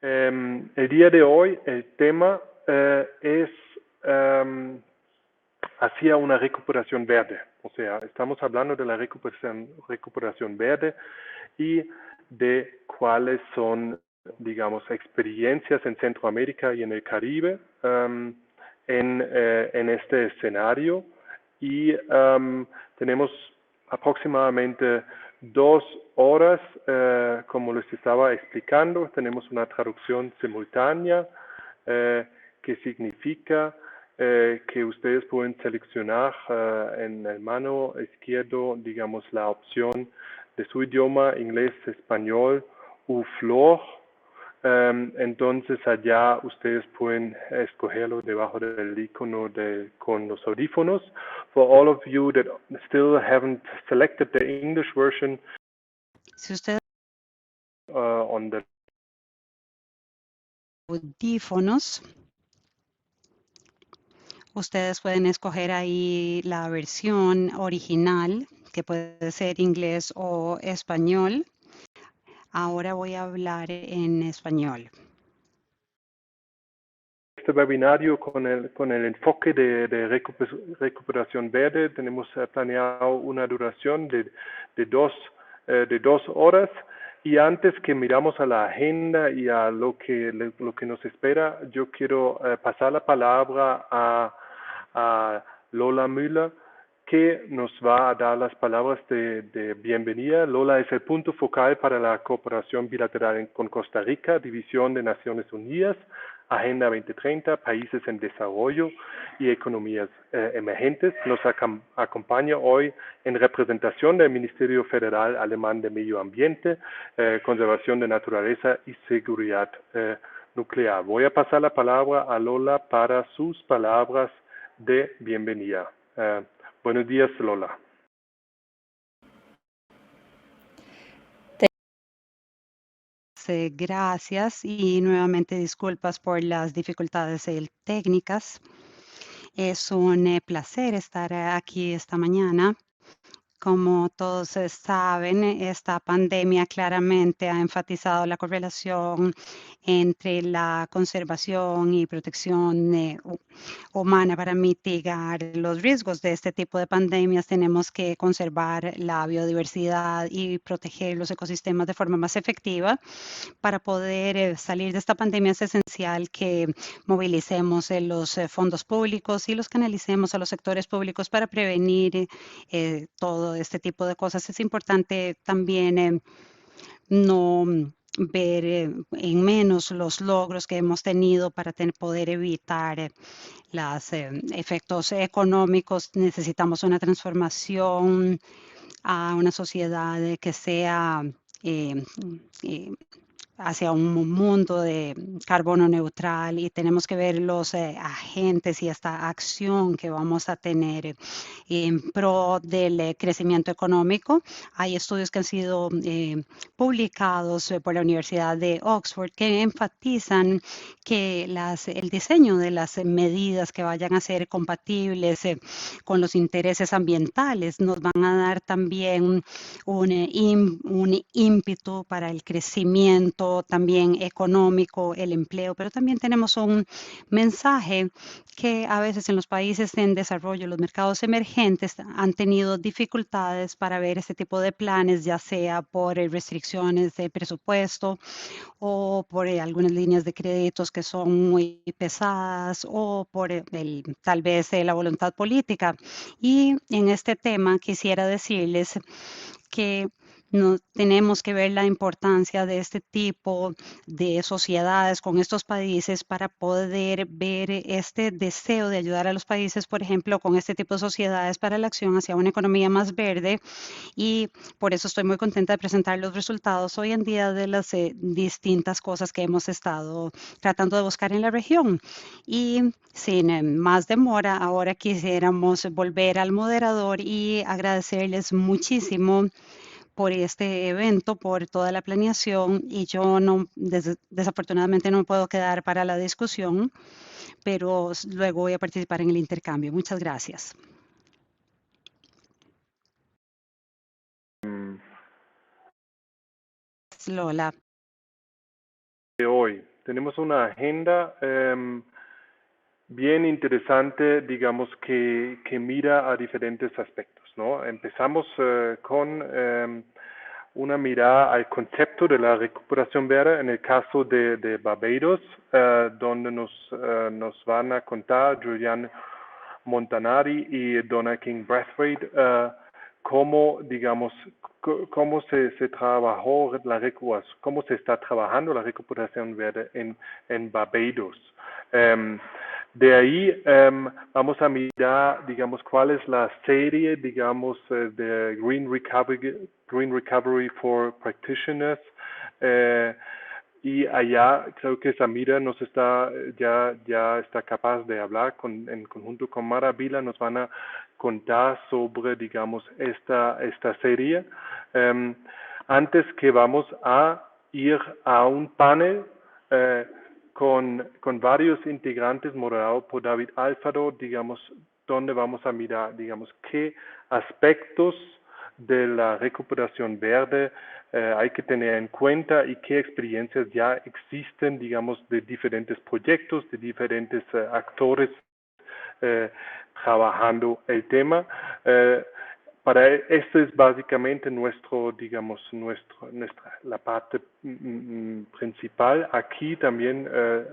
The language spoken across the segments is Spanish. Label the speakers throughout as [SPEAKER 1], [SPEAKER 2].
[SPEAKER 1] El día de hoy el tema es hacia una recuperación verde. O sea, estamos hablando de la recuperación verde y de cuáles son, digamos, experiencias en Centroamérica y en el Caribe en este escenario. Y tenemos aproximadamente 2 horas, como les estaba explicando. Tenemos una traducción simultánea que significa que ustedes pueden seleccionar en el mano izquierdo, digamos, la opción de su idioma, inglés, español u flor. Entonces allá ustedes pueden escogerlo debajo del icono con los audífonos. For all of you that still haven't selected the English version,
[SPEAKER 2] Si usted
[SPEAKER 1] on the
[SPEAKER 2] audífonos, ustedes pueden escoger ahí la versión original, que puede ser inglés o español. Ahora voy a hablar en español.
[SPEAKER 1] Este webinario con el enfoque de recuperación verde tenemos planeado una duración de 2 horas. Y antes que miramos a la agenda y a lo que nos espera, yo quiero pasar la palabra a Lola Müller, que nos va a dar las palabras de bienvenida. Lola es el punto focal para la cooperación bilateral con Costa Rica, División de Naciones Unidas, Agenda 2030, Países en Desarrollo y Economías Emergentes. Nos acompaña hoy en representación del Ministerio Federal Alemán de Medio Ambiente, Conservación de Naturaleza y Seguridad Nuclear. Voy a pasar la palabra a Lola para sus palabras de bienvenida. Buenos días, Lola.
[SPEAKER 2] Gracias y nuevamente disculpas por las dificultades técnicas. Es un placer estar aquí esta mañana. Como todos saben, esta pandemia claramente ha enfatizado la correlación entre la conservación y protección humana para mitigar los riesgos de este tipo de pandemias. Tenemos que conservar la biodiversidad y proteger los ecosistemas de forma más efectiva. Para poder salir de esta pandemia es esencial que movilicemos los fondos públicos y los canalicemos a los sectores públicos para prevenir todo este tipo de cosas. Es importante también no ver en menos los logros que hemos tenido para poder evitar los efectos económicos. Necesitamos una transformación a una sociedad que sea hacia un mundo de carbono neutral, y tenemos que ver los agentes y esta acción que vamos a tener en pro del crecimiento económico. Hay estudios que han sido publicados por la Universidad de Oxford que enfatizan que el diseño de las medidas que vayan a ser compatibles con los intereses ambientales nos van a dar también un ímpetu para el crecimiento también económico, el empleo, pero también tenemos un mensaje que a veces en los países en desarrollo, los mercados emergentes han tenido dificultades para ver este tipo de planes, ya sea por restricciones de presupuesto o por algunas líneas de créditos que son muy pesadas o por tal vez la voluntad política. Y en este tema quisiera decirles que no tenemos que ver la importancia de este tipo de sociedades con estos países para poder ver este deseo de ayudar a los países, por ejemplo, con este tipo de sociedades para la acción hacia una economía más verde. Y por eso estoy muy contenta de presentar los resultados hoy en día de las distintas cosas que hemos estado tratando de buscar en la región. Y sin más demora, ahora quisiéramos volver al moderador y agradecerles muchísimo por este evento, por toda la planeación, y yo desafortunadamente no me puedo quedar para la discusión, pero luego voy a participar en el intercambio. Muchas gracias.
[SPEAKER 1] Mm,
[SPEAKER 2] Lola.
[SPEAKER 1] De hoy, tenemos una agenda bien interesante, digamos, que mira a diferentes aspectos, ¿no? Empezamos con una mirada al concepto de la recuperación verde en el caso de Barbados, donde nos van a contar Julian Montanari y Donna King Brathwaite cómo, digamos, cómo se trabajó cómo se está trabajando la recuperación verde en Barbados. De ahí vamos a mirar, digamos, cuál es la serie, digamos, de Green Recovery for Practitioners. Y allá creo que Samira ya está capaz de hablar en conjunto con Mara Vila, nos van a contar sobre, digamos, esta serie. Antes que vamos a ir a un panel con varios integrantes moderado por David Alfaro, digamos, donde vamos a mirar, digamos, qué aspectos de la recuperación verde hay que tener en cuenta y qué experiencias ya existen, digamos, de diferentes proyectos, de diferentes actores trabajando el tema. Esto es básicamente la parte principal. Aquí también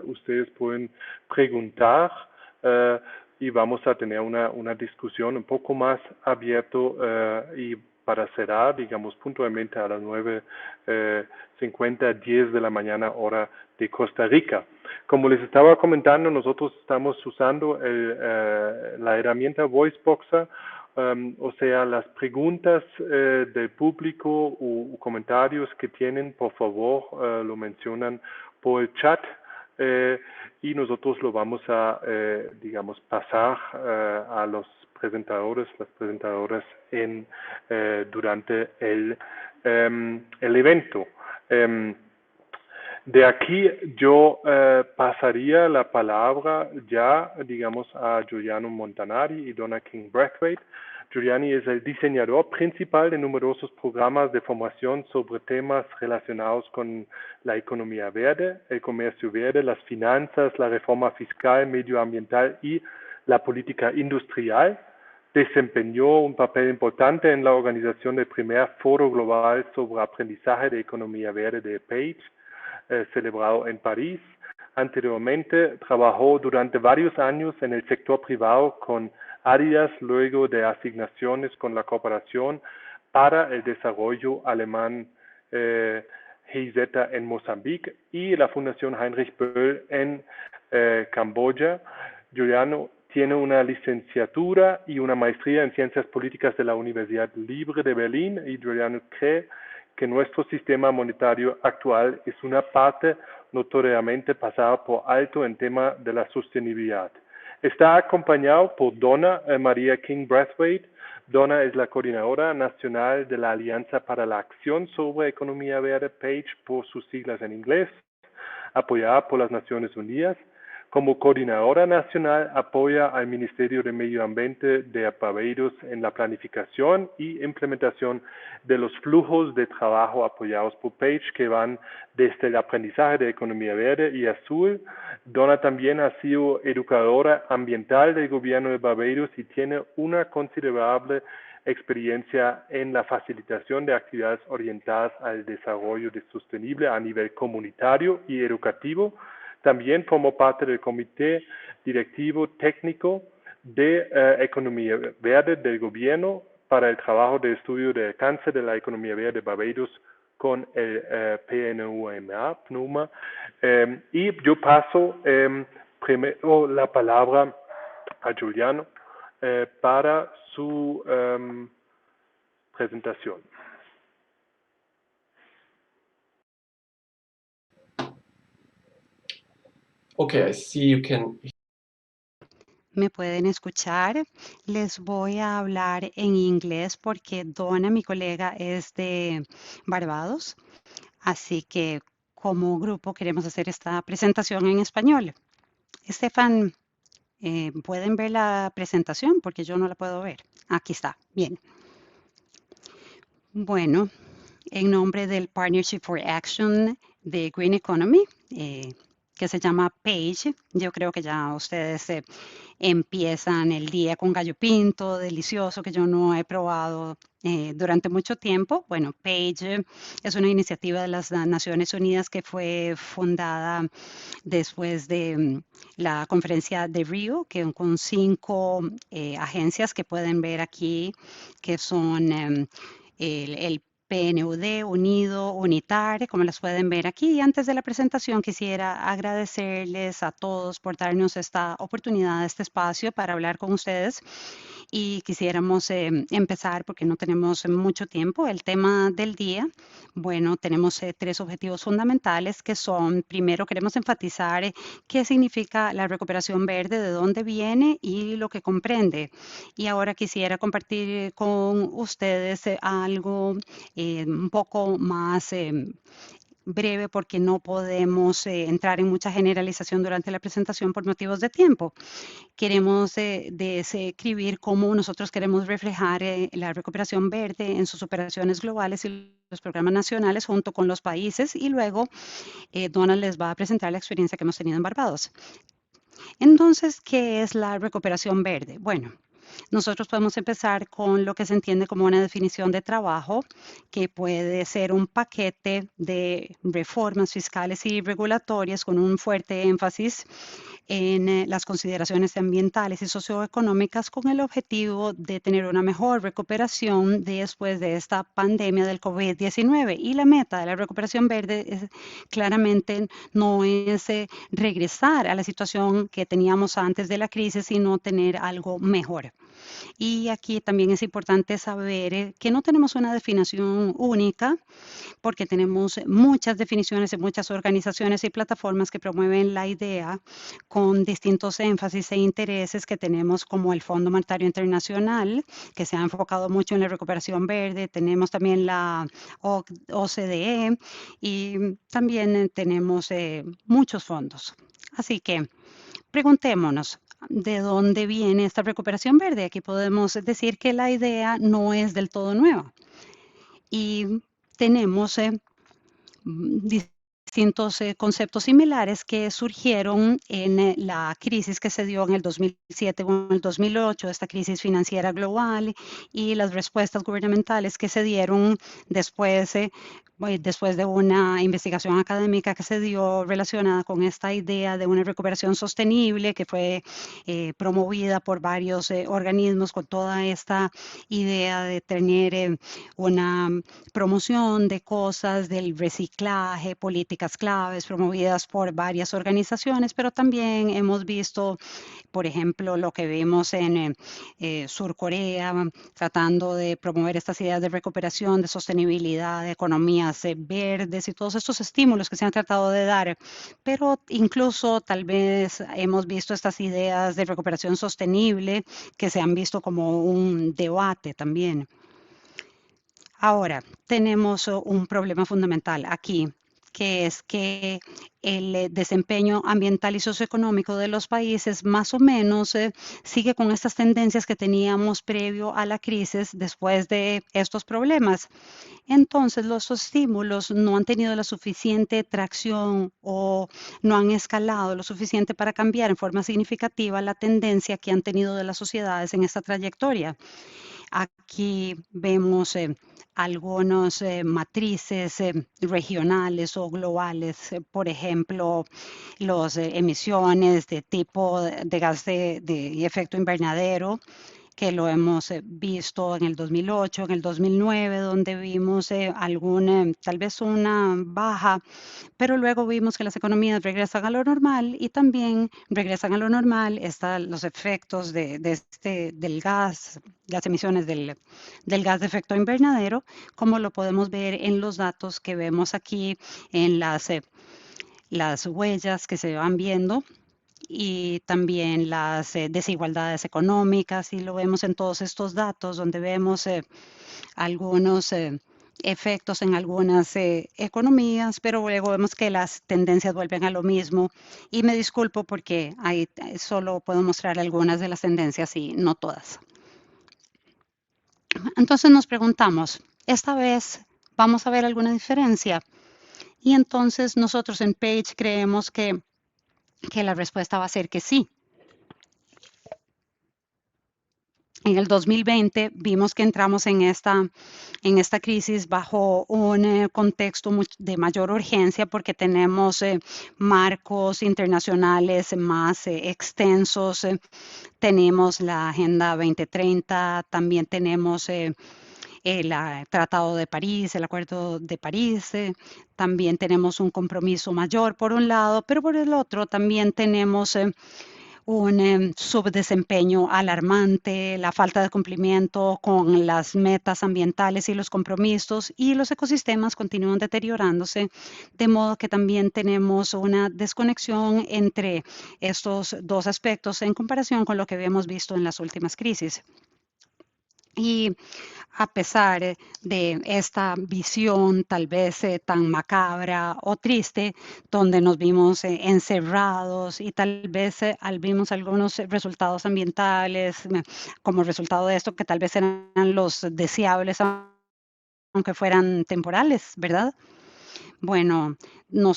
[SPEAKER 1] ustedes pueden preguntar y vamos a tener una discusión un poco más abierto y para cerrar, digamos, puntualmente a las 9:50, 10 de la mañana, hora de Costa Rica. Como les estaba comentando, nosotros estamos usando la herramienta VoiceBoxer, o sea, las preguntas del público o comentarios que tienen, por favor, lo mencionan por el chat y nosotros lo vamos a, digamos, pasar a los las presentadoras durante el evento. De aquí yo pasaría la palabra ya, digamos, a Giuliano Montanari y Donna King Brathwaite. Giuliani es el diseñador principal de numerosos programas de formación sobre temas relacionados con la economía verde, el comercio verde, las finanzas, la reforma fiscal, medioambiental y la política industrial. Desempeñó un papel importante en la organización del primer foro global sobre aprendizaje de economía verde de PAGE, celebrado en París. Anteriormente trabajó durante varios años en el sector privado con Adidas, luego de asignaciones con la Cooperación para el Desarrollo Alemán GIZ en Mozambique y la Fundación Heinrich Böll en Camboya. Giuliano tiene una licenciatura y una maestría en Ciencias Políticas de la Universidad Libre de Berlín y Giuliano cree que nuestro sistema monetario actual es una parte notoriamente pasada por alto en tema de la sostenibilidad. Está acompañado por Donna María King Brathwaite. Donna es la coordinadora nacional de la Alianza para la Acción sobre Economía Verde, PAGE por sus siglas en inglés, apoyada por las Naciones Unidas. Como coordinadora nacional, apoya al Ministerio de Medio Ambiente de Barbados en la planificación y implementación de los flujos de trabajo apoyados por PAGE que van desde el aprendizaje de economía verde y azul. Donna también ha sido educadora ambiental del gobierno de Barbados y tiene una considerable experiencia en la facilitación de actividades orientadas al desarrollo sostenible a nivel comunitario y educativo. También formó parte del Comité Directivo Técnico de Economía Verde del Gobierno para el trabajo de estudio del alcance de la economía verde de Barbados con el PNUMA. Y yo paso primero la palabra a Giuliano para su presentación.
[SPEAKER 3] Okay, I see you can.
[SPEAKER 2] Me pueden escuchar. Les voy a hablar en inglés porque Donna, mi colega, es de Barbados. Así que como grupo queremos hacer esta presentación en español. Estefan, ¿pueden ver la presentación? Porque yo no la puedo ver. Aquí está. Bien. Bueno, en nombre del Partnership for Action de Green Economy, que se llama Page. Yo creo que ya ustedes empiezan el día con gallo pinto, delicioso, que yo no he probado durante mucho tiempo. Bueno, Page es una iniciativa de las Naciones Unidas que fue fundada después de la conferencia de Río, que con 5 agencias que pueden ver aquí, que son el PNUD, Unido, UNITAR, como las pueden ver aquí. Y antes de la presentación quisiera agradecerles a todos por darnos esta oportunidad, este espacio para hablar con ustedes. Y quisiéramos empezar, porque no tenemos mucho tiempo, el tema del día. Bueno, tenemos 3 objetivos fundamentales que son, primero queremos enfatizar qué significa la recuperación verde, de dónde viene y lo que comprende. Y ahora quisiera compartir con ustedes algo un poco más breve, porque no podemos entrar en mucha generalización durante la presentación por motivos de tiempo. Queremos describir cómo nosotros queremos reflejar la recuperación verde en sus operaciones globales y los programas nacionales junto con los países, y luego Donald les va a presentar la experiencia que hemos tenido en Barbados. Entonces, ¿qué es la recuperación verde? Bueno, nosotros podemos empezar con lo que se entiende como una definición de trabajo, que puede ser un paquete de reformas fiscales y regulatorias con un fuerte énfasis en las consideraciones ambientales y socioeconómicas, con el objetivo de tener una mejor recuperación después de esta pandemia del COVID-19. Y la meta de la recuperación verde claramente no es regresar a la situación que teníamos antes de la crisis, sino tener algo mejor. Y aquí también es importante saber que no tenemos una definición única, porque tenemos muchas definiciones de muchas organizaciones y plataformas que promueven la idea con distintos énfasis e intereses que tenemos, como el Fondo Monetario Internacional, que se ha enfocado mucho en la recuperación verde. Tenemos también la OCDE y también tenemos muchos fondos. Así que preguntémonos, ¿de dónde viene esta recuperación verde? Aquí podemos decir que la idea no es del todo nueva. Y tenemos distintos conceptos similares que surgieron en la crisis que se dio en el 2007 o en el 2008, esta crisis financiera global, y las respuestas gubernamentales que se dieron después de una investigación académica que se dio relacionada con esta idea de una recuperación sostenible, que fue promovida por varios organismos, con toda esta idea de tener una promoción de cosas del reciclaje, políticas claves promovidas por varias organizaciones, pero también hemos visto, por ejemplo, lo que vimos en Sur Corea, tratando de promover estas ideas de recuperación, de sostenibilidad, de economías verdes y todos estos estímulos que se han tratado de dar. Pero incluso tal vez hemos visto estas ideas de recuperación sostenible que se han visto como un debate también. Ahora, tenemos un problema fundamental aquí, que es que el desempeño ambiental y socioeconómico de los países más o menos sigue con estas tendencias que teníamos previo a la crisis después de estos problemas. Entonces, los estímulos no han tenido la suficiente tracción o no han escalado lo suficiente para cambiar en forma significativa la tendencia que han tenido de las sociedades en esta trayectoria. Aquí vemos algunos matrices regionales o globales, por ejemplo, las emisiones de tipo de gas de efecto invernadero, que lo hemos visto en el 2008, en el 2009, donde vimos tal vez una baja, pero luego vimos que las economías regresan a lo normal y también regresan a lo normal los efectos del gas, las emisiones del gas de efecto invernadero, como lo podemos ver en los datos que vemos aquí en las huellas que se van viendo, y también las desigualdades económicas, y lo vemos en todos estos datos donde vemos algunos efectos en algunas economías, pero luego vemos que las tendencias vuelven a lo mismo. Y me disculpo porque ahí solo puedo mostrar algunas de las tendencias y no todas. Entonces nos preguntamos, ¿esta vez vamos a ver alguna diferencia? Y entonces nosotros en Page creemos que que la respuesta va a ser que sí. En el 2020 vimos que entramos en esta crisis bajo un contexto de mayor urgencia porque tenemos marcos internacionales más extensos. Tenemos la Agenda 2030, también tenemos el Tratado de París, el Acuerdo de París, también tenemos un compromiso mayor por un lado, pero por el otro también tenemos un subdesempeño alarmante, la falta de cumplimiento con las metas ambientales y los compromisos, y los ecosistemas continúan deteriorándose, de modo que también tenemos una desconexión entre estos dos aspectos en comparación con lo que habíamos visto en las últimas crisis. Y a pesar de esta visión tal vez tan macabra o triste, donde nos vimos encerrados y tal vez vimos algunos resultados ambientales como resultado de esto que tal vez eran los deseables, aunque fueran temporales, ¿verdad? Bueno, no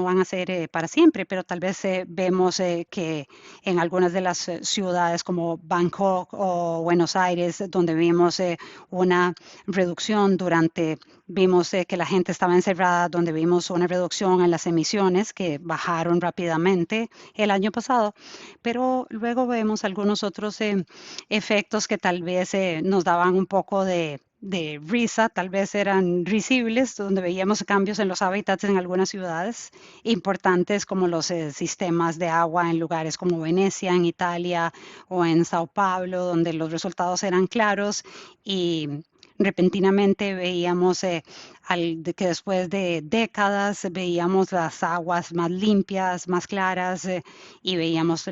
[SPEAKER 2] van a ser para siempre, pero tal vez vemos que en algunas de las ciudades como Bangkok o Buenos Aires, donde vimos una reducción vimos que la gente estaba encerrada, donde vimos una reducción en las emisiones que bajaron rápidamente el año pasado, pero luego vemos algunos otros efectos que tal vez nos daban un poco de risa, tal vez eran risibles, donde veíamos cambios en los hábitats en algunas ciudades importantes como los sistemas de agua en lugares como Venecia, en Italia o en Sao Paulo, donde los resultados eran claros y repentinamente veíamos que después de décadas veíamos las aguas más limpias, más claras y veíamos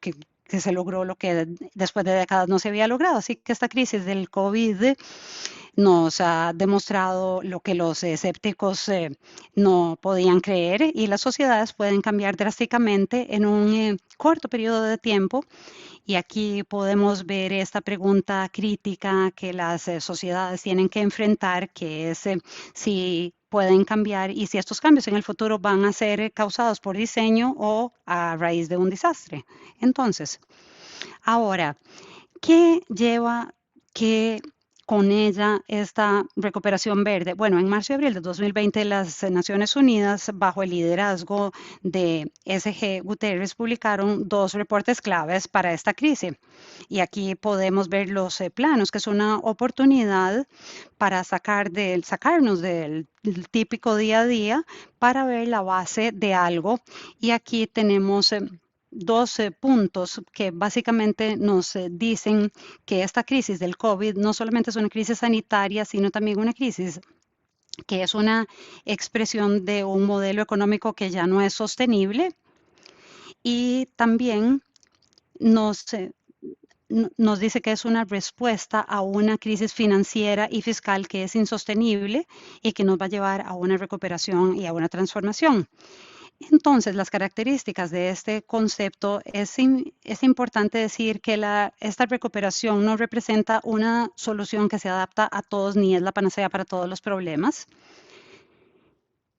[SPEAKER 2] que se logró lo que después de décadas no se había logrado. Así que esta crisis del COVID nos ha demostrado lo que los escépticos no podían creer y las sociedades pueden cambiar drásticamente en un corto periodo de tiempo. Y aquí podemos ver esta pregunta crítica que las sociedades tienen que enfrentar, que es si pueden cambiar y si estos cambios en el futuro van a ser causados por diseño o a raíz de un desastre. Entonces, ahora, ¿qué lleva que con ella esta recuperación verde? Bueno, en marzo y abril de 2020 las Naciones Unidas, bajo el liderazgo de SG Guterres, publicaron 2 reportes claves para esta crisis. Y aquí podemos ver los planos, que es una oportunidad para sacarnos del típico día a día para ver la base de algo. Y aquí tenemos 12 puntos que básicamente nos dicen que esta crisis del COVID no solamente es una crisis sanitaria, sino también una crisis que es una expresión de un modelo económico que ya no es sostenible y también nos, nos dice que es una respuesta a una crisis financiera y fiscal que es insostenible y que nos va a llevar a una recuperación y a una transformación. Entonces, las características de este concepto es importante decir que esta recuperación no representa una solución que se adapta a todos ni es la panacea para todos los problemas.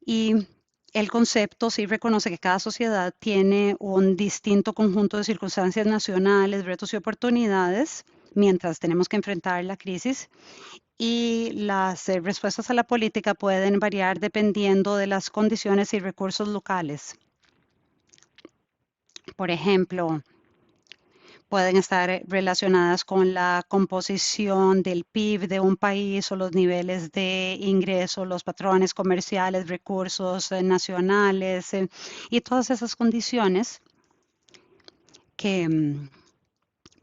[SPEAKER 2] Y el concepto sí reconoce que cada sociedad tiene un distinto conjunto de circunstancias nacionales, retos y oportunidades mientras tenemos que enfrentar la crisis y las respuestas a la política pueden variar dependiendo de las condiciones y recursos locales. Por ejemplo, pueden estar relacionadas con la composición del PIB de un país o los niveles de ingreso, los patrones comerciales, recursos nacionales y todas esas condiciones que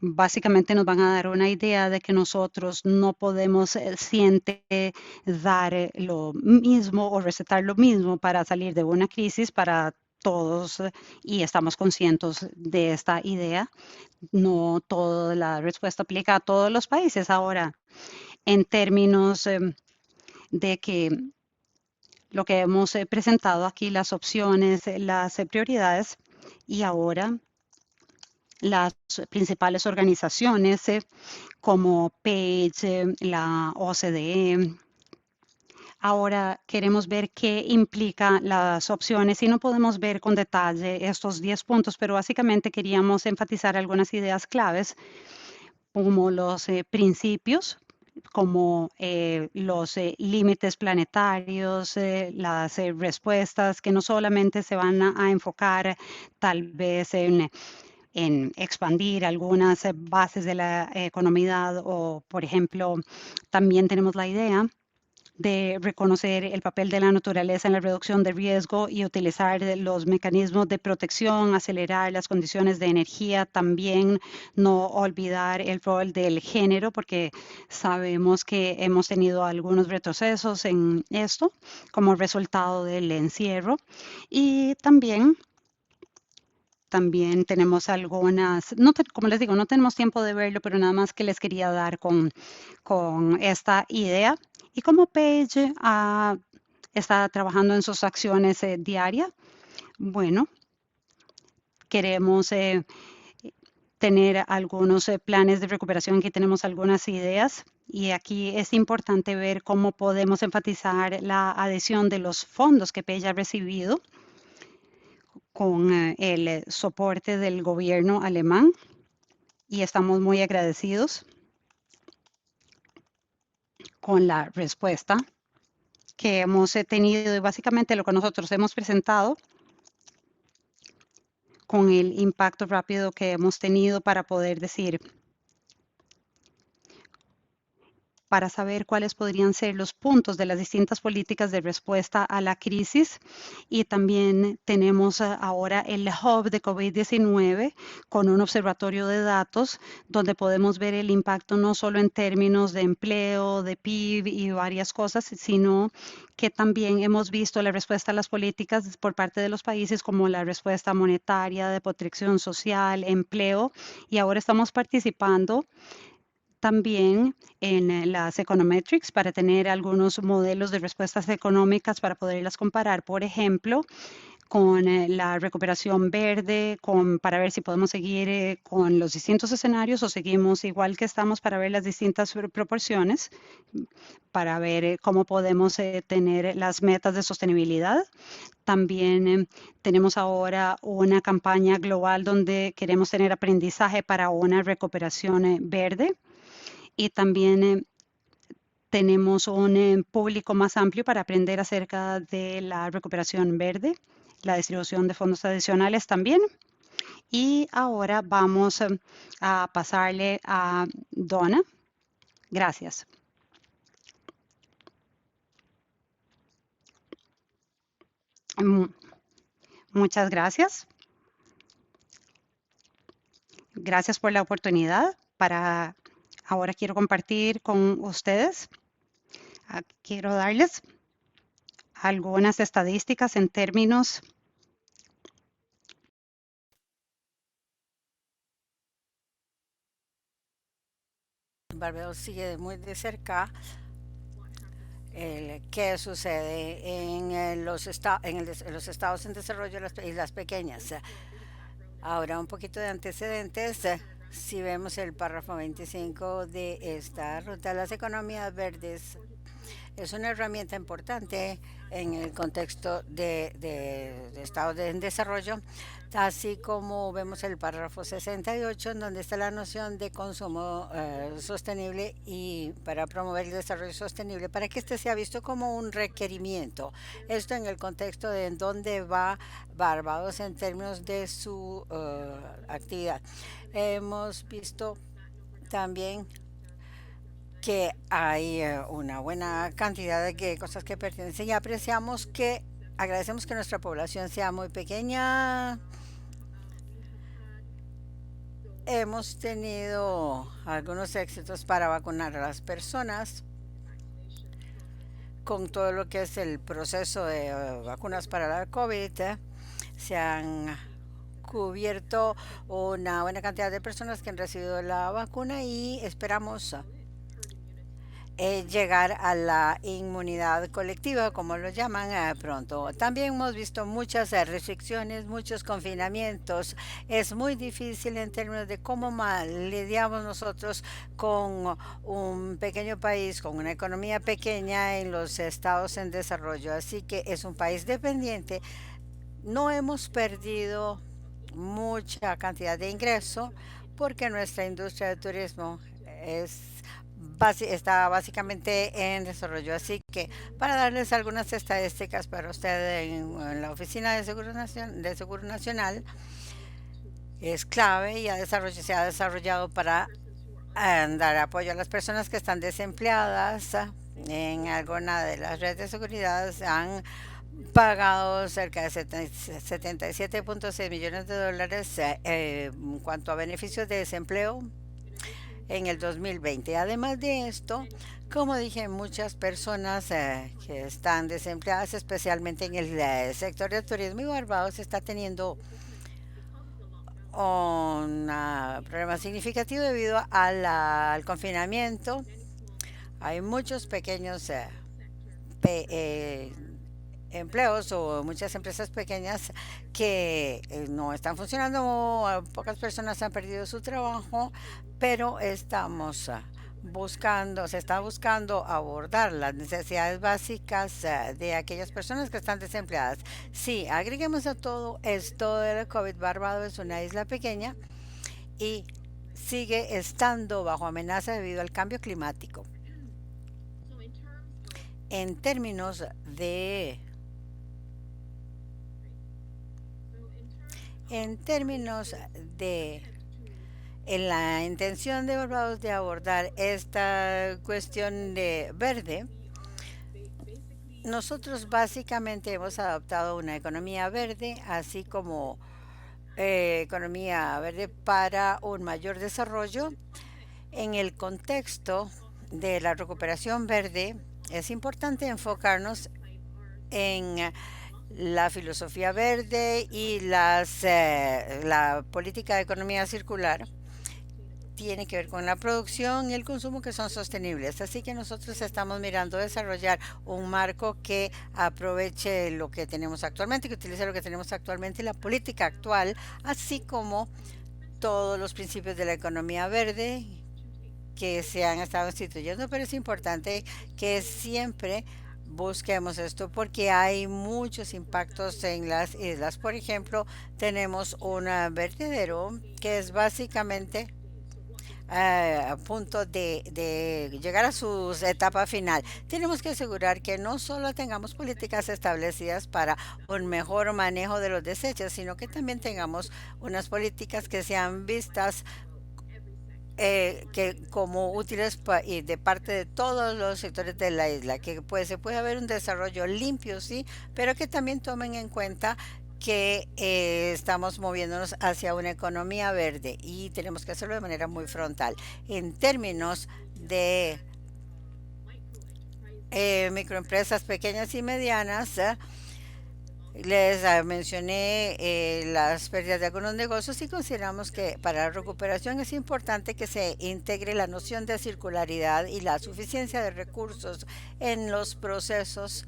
[SPEAKER 2] básicamente nos van a dar una idea de que nosotros no podemos siempre dar lo mismo o recetar lo mismo para salir de una crisis para todos y estamos conscientes de esta idea. No toda la respuesta aplica a todos los países. Ahora, en términos de que lo que hemos presentado aquí, las opciones, las prioridades y ahora las principales organizaciones como PAGE, la OCDE, Ahora queremos ver qué implica las opciones y no podemos ver con detalle estos 10 puntos, pero básicamente queríamos enfatizar algunas ideas claves como los principios, como los límites planetarios, las respuestas que no solamente se van a enfocar tal vez en expandir algunas bases de la economía o, por ejemplo, también tenemos la idea de reconocer el papel de la naturaleza en la reducción de riesgo y utilizar los mecanismos de protección, acelerar las condiciones de energía, también no olvidar el rol del género, porque sabemos que hemos tenido algunos retrocesos en esto como resultado del encierro y también tenemos algunas, no como les digo, no tenemos tiempo de verlo, pero nada más que les quería dar con esta idea. Y como Paige está trabajando en sus acciones diarias, bueno, queremos tener algunos planes de recuperación. Aquí tenemos algunas ideas y aquí es importante ver cómo podemos enfatizar la adhesión de los fondos que Paige ha recibido con el soporte del gobierno alemán y estamos muy agradecidos con la respuesta que hemos tenido y básicamente lo que nosotros hemos presentado con el impacto rápido que hemos tenido para poder decir, para saber cuáles podrían ser los puntos de las distintas políticas de respuesta a la crisis. Y también tenemos ahora el hub de COVID-19 con un observatorio de datos donde podemos ver el impacto no solo en términos de empleo, de PIB y varias cosas, sino que también hemos visto la respuesta a las políticas por parte de los países como la respuesta monetaria, de protección social, empleo, y ahora estamos participando también en las econometrics para tener algunos modelos de respuestas económicas para poderlas comparar, por ejemplo, con la recuperación verde, para ver si podemos seguir con los distintos escenarios o seguimos igual que estamos para ver las distintas proporciones, para ver cómo podemos tener las metas de sostenibilidad. También tenemos ahora una campaña global donde queremos tener aprendizaje para una recuperación verde. Y también tenemos un público más amplio para aprender acerca de la recuperación verde, la distribución de fondos adicionales también. Y ahora vamos a pasarle a Donna. Gracias. Muchas gracias. Gracias por la oportunidad para ahora quiero compartir con ustedes. Quiero darles algunas estadísticas en términos
[SPEAKER 4] Barbados sigue muy de cerca qué sucede en los estados en desarrollo y las islas pequeñas. Ahora un poquito de antecedentes. Si vemos el párrafo 25 de esta ruta, las economías verdes es una herramienta importante en el contexto de estados en desarrollo, así como vemos el párrafo 68, en donde está la noción de consumo sostenible y para promover el desarrollo sostenible, para que este sea visto como un requerimiento. Esto en el contexto de en dónde va Barbados en términos de su actividad. Hemos visto también que hay una buena cantidad de cosas que pertenecen y agradecemos que nuestra población sea muy pequeña. Hemos tenido algunos éxitos para vacunar a las personas con todo lo que es el proceso de vacunas para la COVID. Se han cubierto una buena cantidad de personas que han recibido la vacuna y esperamos llegar a la inmunidad colectiva, como lo llaman pronto. También hemos visto muchas restricciones, muchos confinamientos. Es muy difícil en términos de cómo lidiamos nosotros con un pequeño país, con una economía pequeña en los estados en desarrollo. Así que es un país dependiente. No hemos perdido mucha cantidad de ingreso porque nuestra industria de turismo está básicamente en desarrollo. Así que para darles algunas estadísticas para usted en la Oficina de Seguro Nacional, es clave y se ha desarrollado para dar apoyo a las personas que están desempleadas. En alguna de las redes de seguridad han pagado cerca de 77.6 millones de dólares en cuanto a beneficios de desempleo en el 2020. Además de esto, como dije, muchas personas que están desempleadas, especialmente en el sector del turismo, y Barbados está teniendo un problema significativo debido al confinamiento. Hay muchos pequeños empleos o muchas empresas pequeñas que no están funcionando. Pocas personas han perdido su trabajo, pero se está buscando abordar las necesidades básicas de aquellas personas que están desempleadas. Sí, agreguemos a todo esto del COVID. Barbados es una isla pequeña y sigue estando bajo amenaza debido al cambio climático. En términos de en la intención de Barbados de abordar esta cuestión de verde, nosotros básicamente hemos adoptado una economía verde, así como economía verde para un mayor desarrollo. En el contexto de la recuperación verde, es importante enfocarnos en la filosofía verde y la política de economía circular. Tiene que ver con la producción y el consumo que son sostenibles. Así que nosotros estamos mirando desarrollar un marco que aproveche lo que tenemos actualmente, que utilice lo que tenemos actualmente, la política actual, así como todos los principios de la economía verde que se han estado instituyendo, pero es importante que siempre busquemos esto porque hay muchos impactos en las islas. Por ejemplo, tenemos un vertedero que es básicamente a punto de llegar a su etapa final. Tenemos que asegurar que no solo tengamos políticas establecidas para un mejor manejo de los desechos, sino que también tengamos unas políticas que sean vistas que como útiles y de parte de todos los sectores de la isla, que pues se puede haber un desarrollo limpio, sí, pero que también tomen en cuenta que estamos moviéndonos hacia una economía verde y tenemos que hacerlo de manera muy frontal. En términos de microempresas pequeñas y medianas, les mencioné las pérdidas de algunos negocios y consideramos que para la recuperación es importante que se integre la noción de circularidad y la suficiencia de recursos en los procesos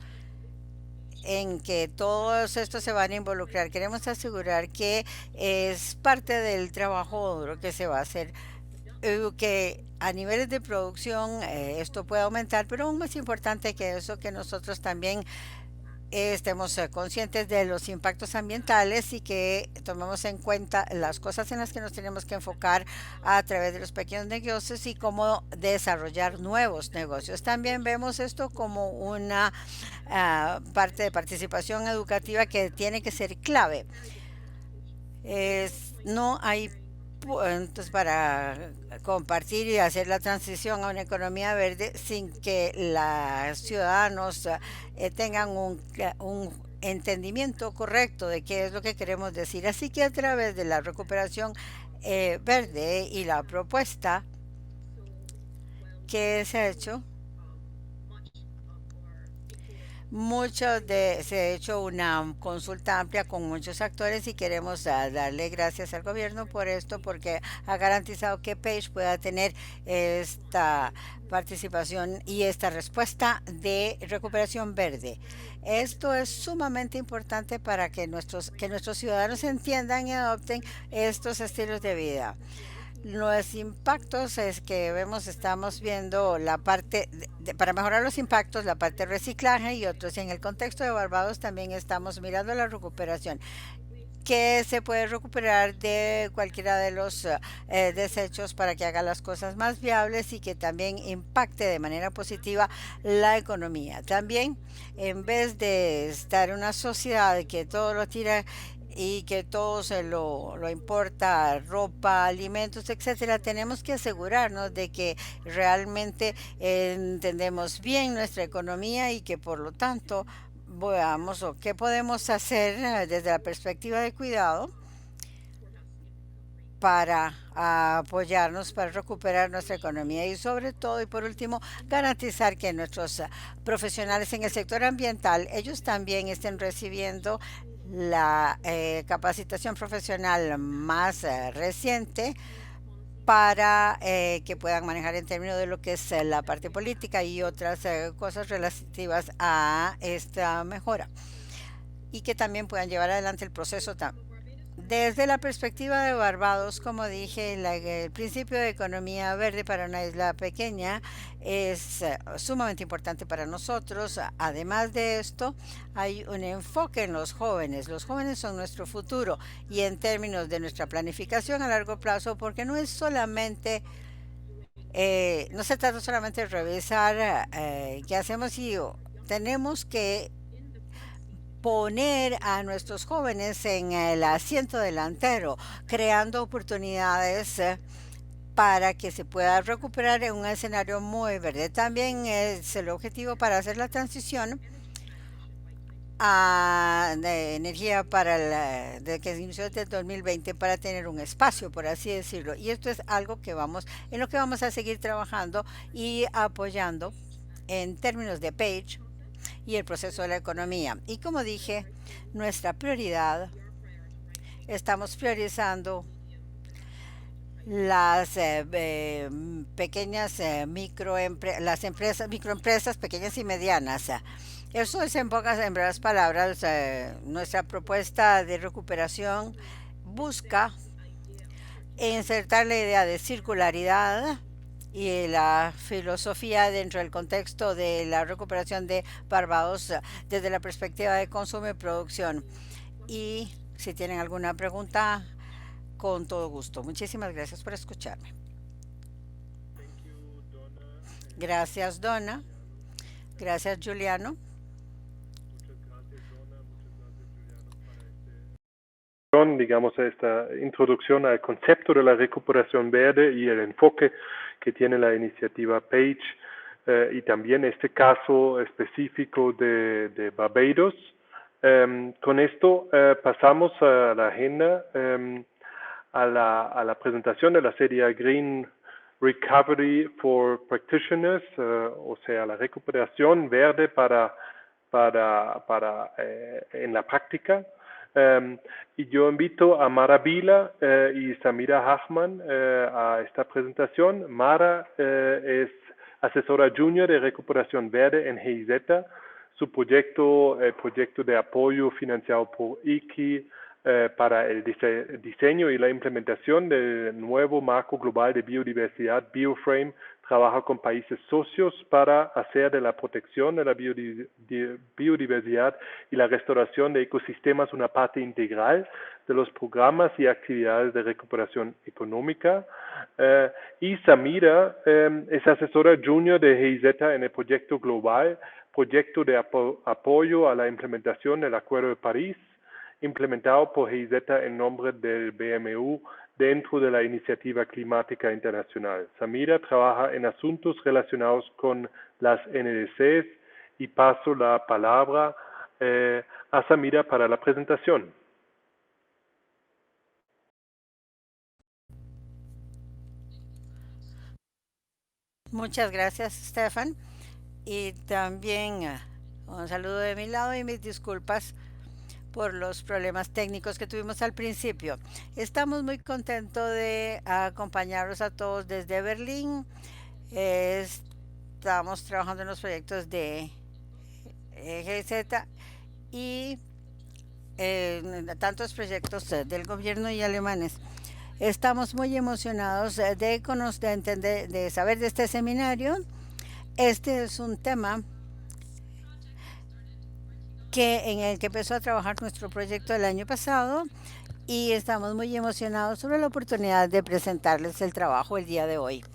[SPEAKER 4] en que todos estos se van a involucrar. Queremos asegurar que es parte del trabajo duro que se va a hacer, que a niveles de producción esto puede aumentar, pero aún más importante que eso, que nosotros también estemos conscientes de los impactos ambientales y que tomemos en cuenta las cosas en las que nos tenemos que enfocar a través de los pequeños negocios y cómo desarrollar nuevos negocios. También vemos esto como una parte de participación educativa que tiene que ser clave. No hay entonces para compartir y hacer la transición a una economía verde sin que los ciudadanos tengan un entendimiento correcto de qué es lo que queremos decir. Así que a través de la recuperación verde y la propuesta que se ha hecho, Se ha hecho una consulta amplia con muchos actores y queremos darle gracias al gobierno por esto porque ha garantizado que Page pueda tener esta participación y esta respuesta de recuperación verde. Esto es sumamente importante para que nuestros ciudadanos entiendan y adopten estos estilos de vida. Los impactos es que vemos, estamos viendo la parte, para mejorar los impactos, la parte de reciclaje y otros. En el contexto de Barbados también estamos mirando la recuperación que se puede recuperar de cualquiera de los desechos para que haga las cosas más viables y que también impacte de manera positiva la economía. También, en vez de estar en una sociedad que todo lo tira y que todo lo importa, ropa, alimentos, etcétera, tenemos que asegurarnos de que realmente entendemos bien nuestra economía y que por lo tanto veamos qué podemos hacer desde la perspectiva de cuidado para apoyarnos, para recuperar nuestra economía y sobre todo y por último garantizar que nuestros profesionales en el sector ambiental, ellos también estén recibiendo la capacitación profesional más reciente para que puedan manejar en términos de lo que es la parte política y otras cosas relativas a esta mejora y que también puedan llevar adelante el proceso. Desde la perspectiva de Barbados, como dije, el principio de economía verde para una isla pequeña es sumamente importante para nosotros. Además de esto, hay un enfoque en los jóvenes. Los jóvenes son nuestro futuro y en términos de nuestra planificación a largo plazo, porque no es solamente, no se trata solamente de revisar qué hacemos y tenemos que poner a nuestros jóvenes en el asiento delantero, creando oportunidades para que se pueda recuperar en un escenario muy verde. También es el objetivo para hacer la transición de energía de que se inició desde el 2020 para tener un espacio, por así decirlo. Y esto es algo en lo que vamos a seguir trabajando y apoyando en términos de Page y el proceso de la economía. Y como dije, nuestra prioridad, estamos priorizando las pequeñas microempresas pequeñas y medianas. Eso es en breves palabras, nuestra propuesta de recuperación busca insertar la idea de circularidad y la filosofía dentro del contexto de la recuperación de Barbados desde la perspectiva de consumo y producción. Y si tienen alguna pregunta, con todo gusto. Muchísimas gracias por escucharme. Gracias, Donna. Gracias, Juliano.
[SPEAKER 1] Digamos, esta introducción al concepto de la recuperación verde y el enfoque que tiene la iniciativa Page y también este caso específico de Barbados. Con esto pasamos a la agenda, a la presentación de la serie Green Recovery for Practitioners, o sea, la recuperación verde en la práctica. Y yo invito a Mara Vila y Samira Hachman a esta presentación. Mara es asesora junior de recuperación verde en GIZ. Su proyecto de apoyo financiado por IKI para el diseño y la implementación del nuevo marco global de biodiversidad, BioFrame, trabaja con países socios para hacer de la protección de la biodiversidad y la restauración de ecosistemas una parte integral de los programas y actividades de recuperación económica. Y Samira es asesora junior de GIZ en el proyecto global, proyecto de apoyo a la implementación del Acuerdo de París, implementado por GIZ en nombre del BMU dentro de la Iniciativa Climática Internacional. Samira trabaja en asuntos relacionados con las NDCs y paso la palabra a Samira para la presentación.
[SPEAKER 4] Muchas gracias, Stefan. Y también Un saludo de mi lado y mis disculpas por los problemas técnicos que tuvimos al principio. Estamos muy contentos de acompañarlos a todos desde Berlín. Estamos trabajando en los proyectos de GZ y tantos proyectos del gobierno y alemanes. Estamos muy emocionados de saber de este seminario. Este es un tema en el que empezó a trabajar nuestro proyecto el año pasado y estamos muy emocionados sobre la oportunidad de presentarles el trabajo el día de hoy.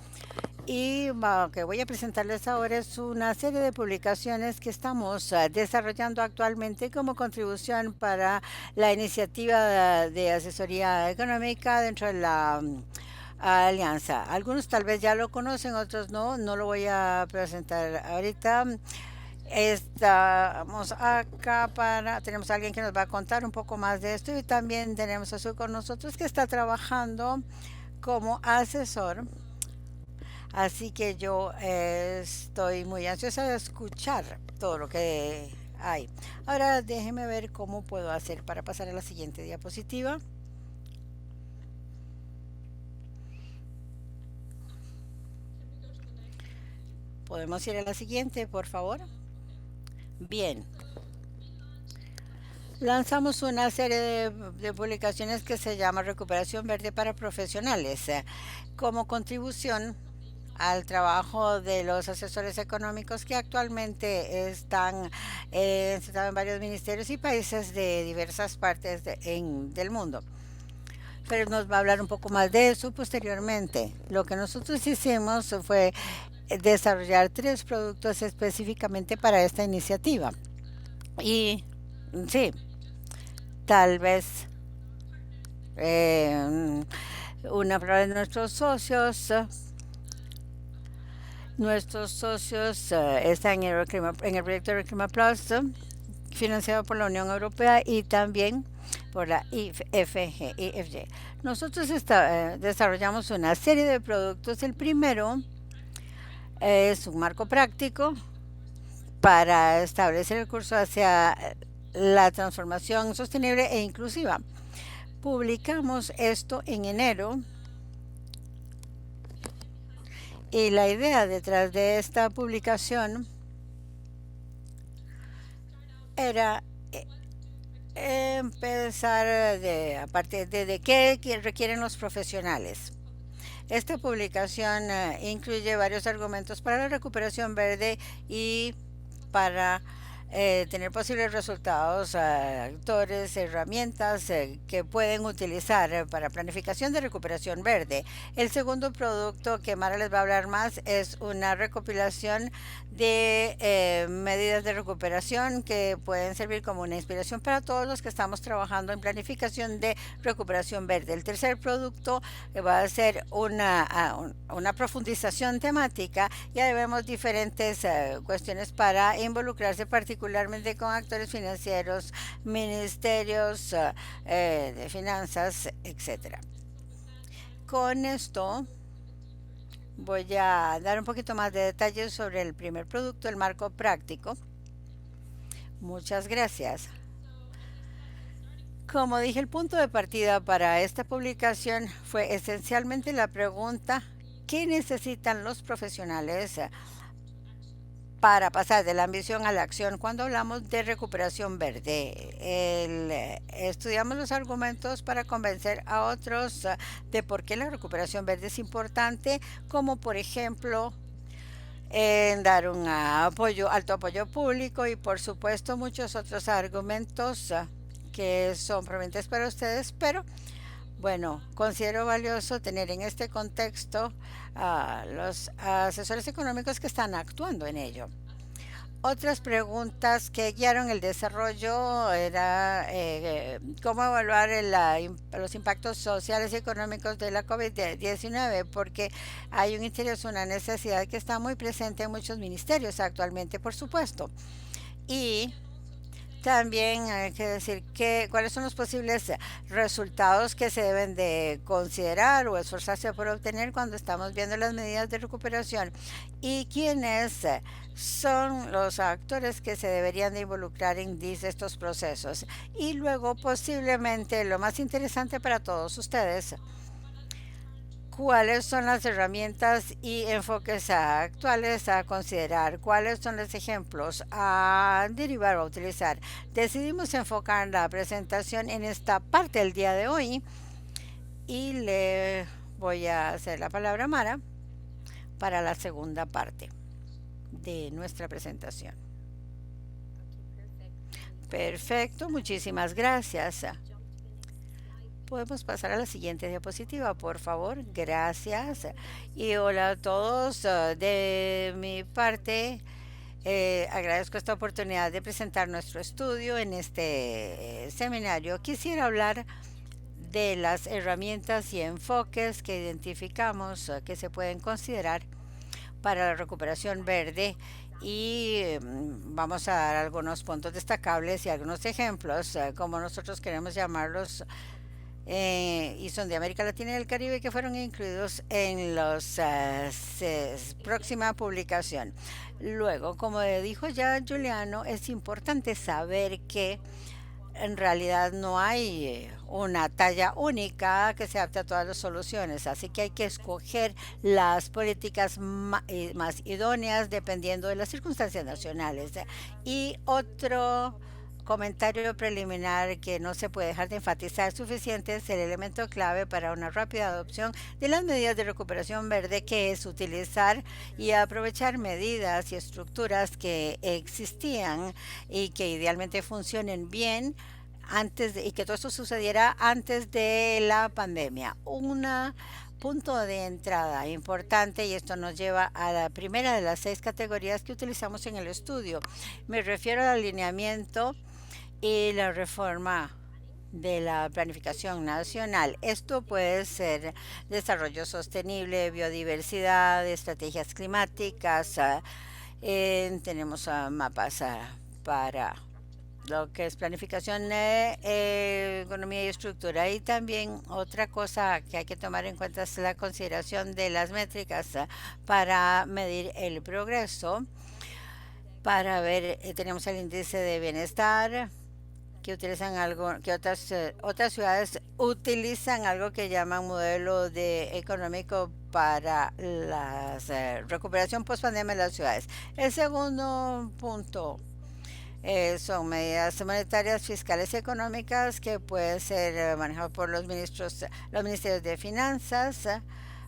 [SPEAKER 4] Y lo que voy a presentarles ahora es una serie de publicaciones que estamos desarrollando actualmente como contribución para la iniciativa de asesoría económica dentro de la alianza. Algunos tal vez ya lo conocen, otros no lo voy a presentar ahorita. Estamos acá tenemos a alguien que nos va a contar un poco más de esto y también tenemos a Su con nosotros que está trabajando como asesor. Así que yo estoy muy ansiosa de escuchar todo lo que hay. Ahora déjeme ver cómo puedo hacer para pasar a la siguiente diapositiva. ¿Podemos ir a la siguiente, por favor? Bien. Lanzamos una serie de publicaciones que se llama Recuperación Verde para Profesionales como contribución al trabajo de los asesores económicos que actualmente están sentados en varios ministerios y países de diversas partes del mundo. Pero nos va a hablar un poco más de eso posteriormente. Lo que nosotros hicimos fue desarrollar 3 productos específicamente para esta iniciativa. Y sí, tal vez una prueba de nuestros socios. Nuestros socios están en el proyecto Reclima Plus, financiado por la Unión Europea y también por la IFG. Nosotros desarrollamos una serie de productos. El primero es un marco práctico para establecer el curso hacia la transformación sostenible e inclusiva. Publicamos esto en enero. Y la idea detrás de esta publicación era empezar a partir de qué requieren los profesionales. Esta publicación incluye varios argumentos para la recuperación verde y para tener posibles resultados, actores, herramientas que pueden utilizar para planificación de recuperación verde. El segundo producto que Mara les va a hablar más es una recopilación de medidas de recuperación que pueden servir como una inspiración para todos los que estamos trabajando en planificación de recuperación verde. El tercer producto va a ser una profundización temática. Ya vemos diferentes cuestiones para involucrarse particularmente con actores financieros, ministerios de finanzas, etc. Con esto voy a dar un poquito más de detalles sobre el primer producto, el marco práctico. Muchas gracias. Como dije, el punto de partida para esta publicación fue esencialmente la pregunta: ¿qué necesitan los profesionales para pasar de la ambición a la acción cuando hablamos de recuperación verde? Estudiamos los argumentos para convencer a otros de por qué la recuperación verde es importante, como por ejemplo dar un alto apoyo público y por supuesto muchos otros argumentos que son provenientes para ustedes, pero bueno, considero valioso tener en este contexto a los asesores económicos que están actuando en ello. Otras preguntas que guiaron el desarrollo era cómo evaluar los impactos sociales y económicos de la COVID-19, porque hay un interés, una necesidad que está muy presente en muchos ministerios actualmente, por supuesto. Y también hay que decir cuáles son los posibles resultados que se deben de considerar o esforzarse por obtener cuando estamos viendo las medidas de recuperación y quiénes son los actores que se deberían de involucrar en estos procesos. Y luego posiblemente lo más interesante para todos ustedes, cuáles son las herramientas y enfoques actuales a considerar, cuáles son los ejemplos a derivar o a utilizar. Decidimos enfocar la presentación en esta parte del día de hoy y le voy a hacer la palabra a Mara para la segunda parte de nuestra presentación. Perfecto, muchísimas gracias. Podemos pasar a la siguiente diapositiva, por favor. Gracias. Y hola a todos. De mi parte, agradezco esta oportunidad de presentar nuestro estudio en este seminario. Quisiera hablar de las herramientas y enfoques que identificamos que se pueden considerar para la recuperación verde y vamos a dar algunos puntos destacables y algunos ejemplos, como nosotros queremos llamarlos, y son de América Latina y el Caribe, que fueron incluidos en la próxima publicación. Luego, como dijo ya Juliano, es importante saber que en realidad no hay una talla única que se adapte a todas las soluciones, así que hay que escoger las políticas más idóneas dependiendo de las circunstancias nacionales. Y otro comentario preliminar que no se puede dejar de enfatizar suficiente es el elemento clave para una rápida adopción de las medidas de recuperación verde, que es utilizar y aprovechar medidas y estructuras que existían y que idealmente funcionen bien y que todo esto sucediera antes de la pandemia. Un punto de entrada importante, y esto nos lleva a la primera de las 6 categorías que utilizamos en el estudio. Me refiero al alineamiento y la reforma de la planificación nacional. Esto puede ser desarrollo sostenible, biodiversidad, estrategias climáticas. Tenemos mapas para lo que es planificación, economía y estructura. Y también otra cosa que hay que tomar en cuenta es la consideración de las métricas para medir el progreso. Para ver, tenemos el índice de bienestar, que utilizan algo, que otras ciudades utilizan algo que llaman modelo económico para la recuperación post pandemia de las ciudades. El segundo punto son medidas monetarias, fiscales y económicas que pueden ser manejadas por los ministerios de finanzas,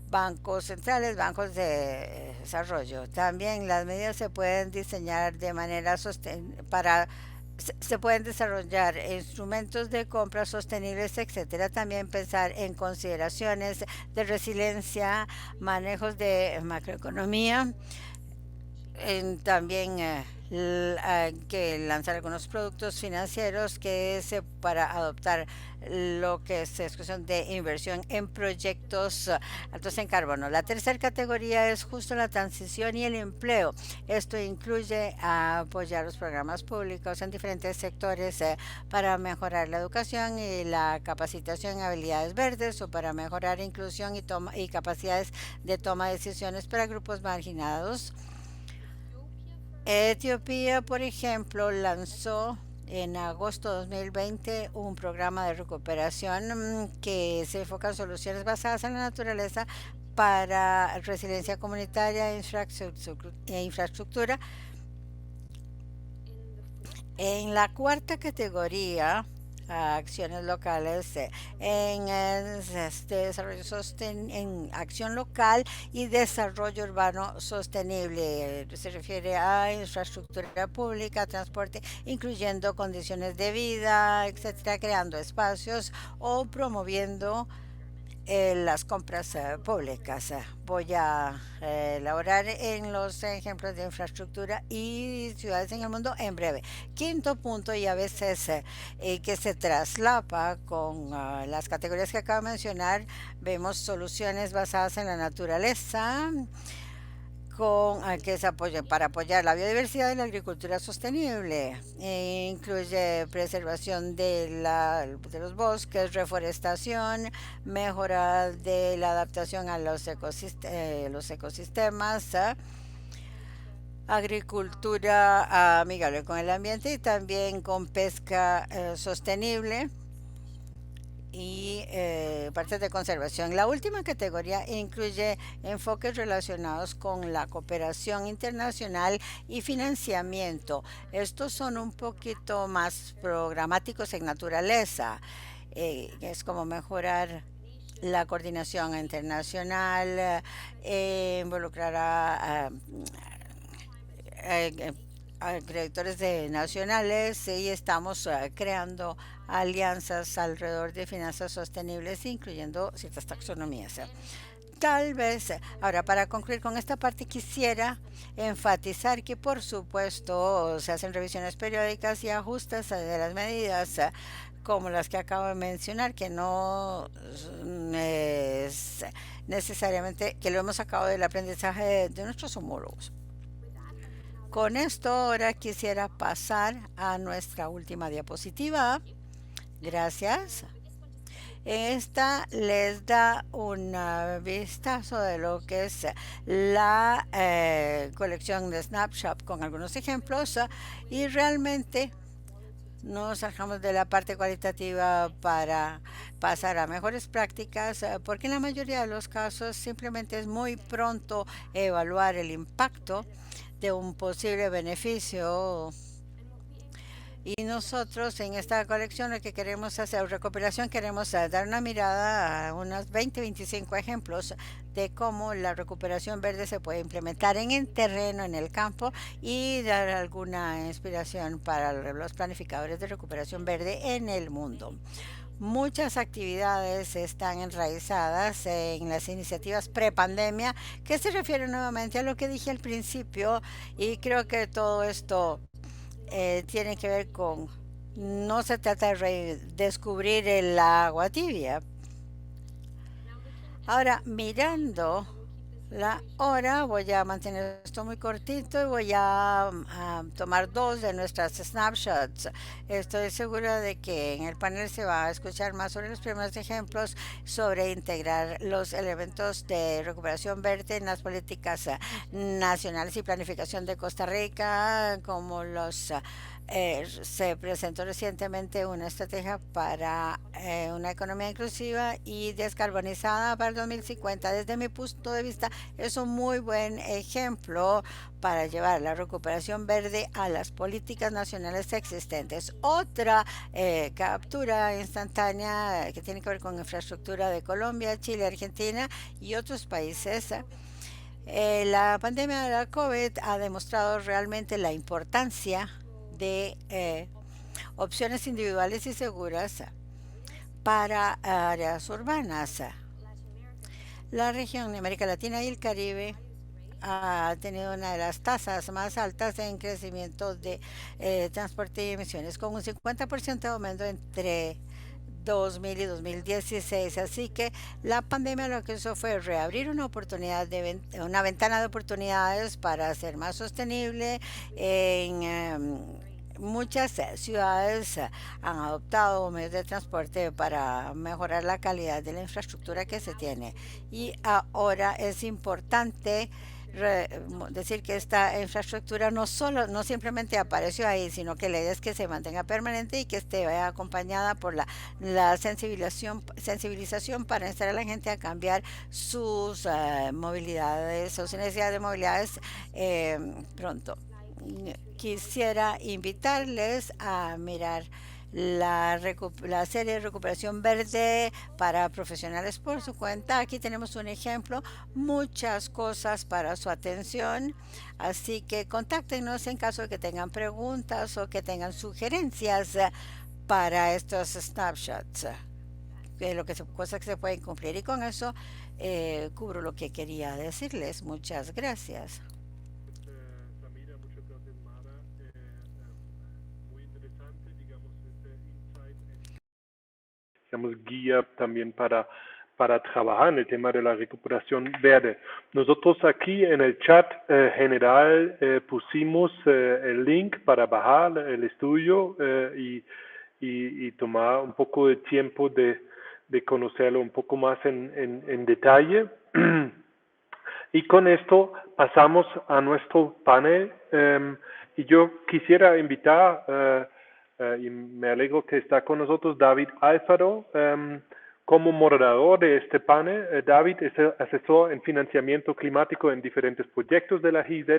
[SPEAKER 4] bancos centrales, bancos de desarrollo. También las medidas se pueden diseñar de manera se pueden desarrollar instrumentos de compra sostenibles, etcétera. También pensar en consideraciones de resiliencia, manejos de macroeconomía. También que lanzar algunos productos financieros para adoptar lo que es discusión de inversión en proyectos altos en carbono. La tercera categoría es justo la transición y el empleo. Esto incluye apoyar los programas públicos en diferentes sectores para mejorar la educación y la capacitación en habilidades verdes, o para mejorar inclusión y capacidades de toma de decisiones para grupos marginados. Etiopía, por ejemplo, lanzó en agosto de 2020 un programa de recuperación que se enfoca en soluciones basadas en la naturaleza para resiliencia comunitaria e infraestructura. En la cuarta categoría, acciones locales en desarrollo en acción local y desarrollo urbano sostenible. Se refiere a infraestructura pública, transporte, incluyendo condiciones de vida, etcétera, creando espacios o promoviendo las compras públicas. Voy a elaborar en los ejemplos de infraestructura y ciudades en el mundo en breve. Quinto punto, y a veces que se traslapa con las categorías que acabo de mencionar, vemos soluciones basadas en la naturaleza, que es para apoyar la biodiversidad y la agricultura sostenible. Incluye preservación de los bosques, reforestación, mejora de la adaptación a los ecosistemas, agricultura amigable con el ambiente y también con pesca sostenible y partes de conservación. La última categoría incluye enfoques relacionados con la cooperación internacional y financiamiento. Estos son un poquito más programáticos en naturaleza. Es como mejorar la coordinación internacional, involucrará creditores nacionales y estamos creando alianzas alrededor de finanzas sostenibles, incluyendo ciertas taxonomías. Tal vez, ahora para concluir con esta parte, quisiera enfatizar que por supuesto se hacen revisiones periódicas y ajustes de las medidas como las que acabo de mencionar, que no es necesariamente que lo hemos sacado del aprendizaje de nuestros homólogos. Con esto ahora quisiera pasar a nuestra última diapositiva. Gracias. Esta les da un vistazo de lo que es la colección de Snapshot con algunos ejemplos y realmente nos alejamos de la parte cualitativa para pasar a mejores prácticas, porque en la mayoría de los casos simplemente es muy pronto evaluar el impacto de un posible beneficio. Y nosotros en esta colección lo que queremos hacer, recopilación, queremos dar una mirada a unos 20-25 ejemplos de cómo la recuperación verde se puede implementar en el terreno, en el campo, y dar alguna inspiración para los planificadores de recuperación verde en el mundo. Muchas actividades están enraizadas en las iniciativas prepandemia, que se refiere nuevamente a lo que dije al principio, y creo que todo esto tiene que ver con, no se trata de descubrir el agua tibia. Ahora, mirando la hora, voy a mantener esto muy cortito y voy a tomar dos de nuestras snapshots. Estoy segura de que en el panel se va a escuchar más sobre los primeros ejemplos sobre integrar los elementos de recuperación verde en las políticas nacionales y planificación de Costa Rica, como los se presentó recientemente una estrategia para una economía inclusiva y descarbonizada para el 2050. Desde mi punto de vista, es un muy buen ejemplo para llevar la recuperación verde a las políticas nacionales existentes. Otra captura instantánea que tiene que ver con infraestructura de Colombia, Chile, Argentina y otros países. La pandemia de la COVID ha demostrado realmente la importancia de opciones individuales y seguras para áreas urbanas. La región de América Latina y el Caribe ha tenido una de las tasas más altas en crecimiento de transporte y emisiones, con un 50% de aumento entre 2000 y 2016. Así que la pandemia lo que hizo fue reabrir una oportunidad una ventana de oportunidades para ser más sostenible. En muchas ciudades han adoptado medios de transporte para mejorar la calidad de la infraestructura que se tiene. Y ahora es importante decir que esta infraestructura no simplemente apareció ahí, sino que la idea es que se mantenga permanente y que esté acompañada por la sensibilización para instar a la gente a cambiar sus movilidades, sus necesidades de movilidades pronto. Quisiera invitarles a mirar la serie de recuperación verde para profesionales por su cuenta. Aquí tenemos un ejemplo, muchas cosas para su atención, así que contáctenos en caso de que tengan preguntas o que tengan sugerencias para estos snapshots, cosas que se pueden cumplir. Y con eso cubro lo que quería decirles. Muchas gracias.
[SPEAKER 1] Samira, muchas gracias, Mara. Muy interesante, digamos, este insight, digamos, guía también para para trabajar en el tema de la recuperación verde. Nosotros aquí en el chat general pusimos el link para bajar el estudio y tomar un poco de tiempo de conocerlo un poco más en detalle. Y con esto pasamos a nuestro panel y yo quisiera invitar, y me alegro que está con nosotros, David Alfaro, como moderador de este panel. David es asesor en financiamiento climático en diferentes proyectos de la GIZ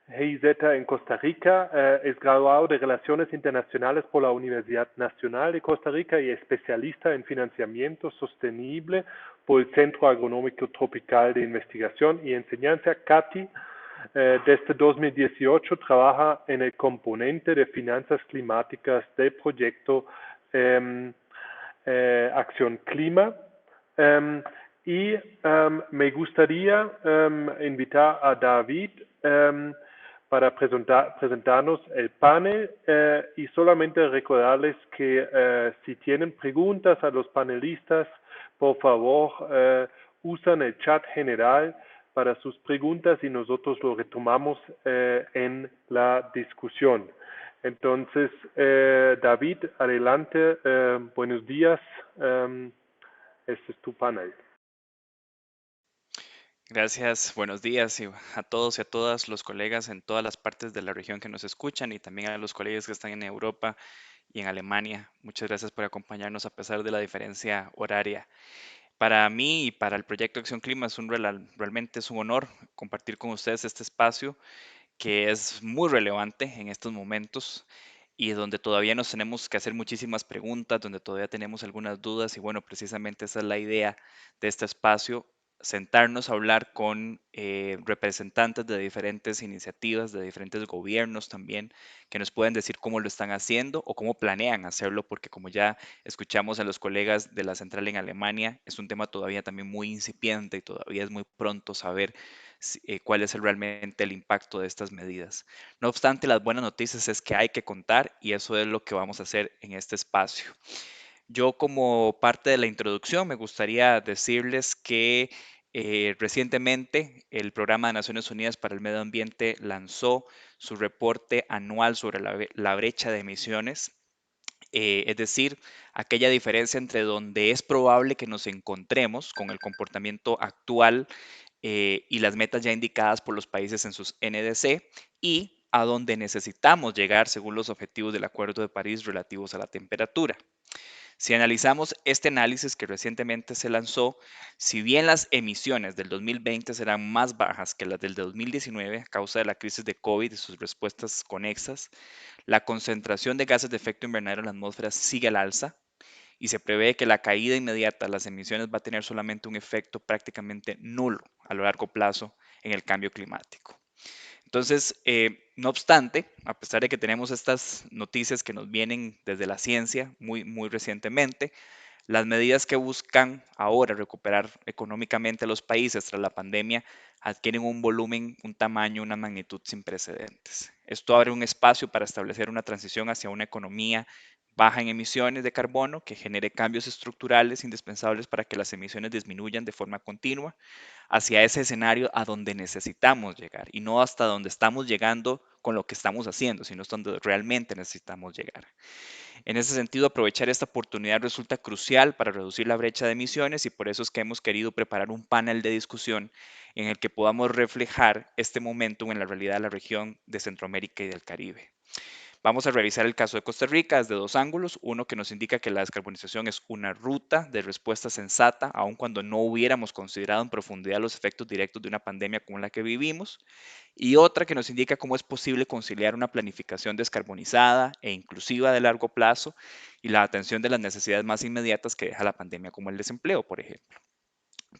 [SPEAKER 1] en Costa Rica, es graduado de Relaciones Internacionales por la Universidad Nacional de Costa Rica y especialista en financiamiento sostenible por el Centro Agronómico Tropical de Investigación y Enseñanza, CATI. Desde 2018 trabaja en el componente de finanzas climáticas del proyecto Acción Clima. Y me gustaría invitar a David para presentarnos el panel y solamente recordarles que si tienen preguntas a los panelistas, por favor usan el chat general para sus preguntas y nosotros lo retomamos en la discusión. Entonces, David, adelante, buenos días, este es tu panel.
[SPEAKER 5] Gracias, buenos días a todos y a todas los colegas en todas las partes de la región que nos escuchan y también a los colegas que están en Europa y en Alemania. Muchas gracias por acompañarnos a pesar de la diferencia horaria. Para mí y para el proyecto Acción Clima realmente es un honor compartir con ustedes este espacio que es muy relevante en estos momentos y donde todavía nos tenemos que hacer muchísimas preguntas, donde todavía tenemos algunas dudas y bueno, precisamente esa es la idea de este espacio, sentarnos a hablar con representantes de diferentes iniciativas, de diferentes gobiernos también, que nos pueden decir cómo lo están haciendo o cómo planean hacerlo, porque como ya escuchamos a los colegas de la central en Alemania, es un tema todavía también muy incipiente y todavía es muy pronto saber cuál es realmente el impacto de estas medidas. No obstante, las buenas noticias es que hay que contar y eso es lo que vamos a hacer en este espacio. Yo como parte de la introducción me gustaría decirles que recientemente el Programa de Naciones Unidas para el Medio Ambiente lanzó su reporte anual sobre la brecha de emisiones, es decir, aquella diferencia entre donde es probable que nos encontremos con el comportamiento actual y las metas ya indicadas por los países en sus NDC y a donde necesitamos llegar según los objetivos del Acuerdo de París relativos a la temperatura. Si analizamos este análisis que recientemente se lanzó, si bien las emisiones del 2020 serán más bajas que las del 2019 a causa de la crisis de COVID y sus respuestas conexas, la concentración de gases de efecto invernadero en la atmósfera sigue al alza y se prevé que la caída inmediata de las emisiones va a tener solamente un efecto prácticamente nulo a lo largo plazo en el cambio climático. Entonces, no obstante, a pesar de que tenemos estas noticias que nos vienen desde la ciencia muy recientemente, las medidas que buscan ahora recuperar económicamente a los países tras la pandemia adquieren un volumen, un tamaño, una magnitud sin precedentes. Esto abre un espacio para establecer una transición hacia una economía baja en emisiones de carbono que genere cambios estructurales indispensables para que las emisiones disminuyan de forma continua hacia ese escenario a donde necesitamos llegar y no hasta donde estamos llegando con lo que estamos haciendo, sino hasta donde realmente necesitamos llegar. En ese sentido, aprovechar esta oportunidad resulta crucial para reducir la brecha de emisiones y por eso es que hemos querido preparar un panel de discusión en el que podamos reflejar este momento en la realidad de la región de Centroamérica y del Caribe. Vamos a revisar el caso de Costa Rica desde dos ángulos. Uno que nos indica que la descarbonización es una ruta de respuesta sensata, aun cuando no hubiéramos considerado en profundidad los efectos directos de una pandemia como la que vivimos. Y otra que nos indica cómo es posible conciliar una planificación descarbonizada e inclusiva de largo plazo y la atención de las necesidades más inmediatas que deja la pandemia, como el desempleo, por ejemplo.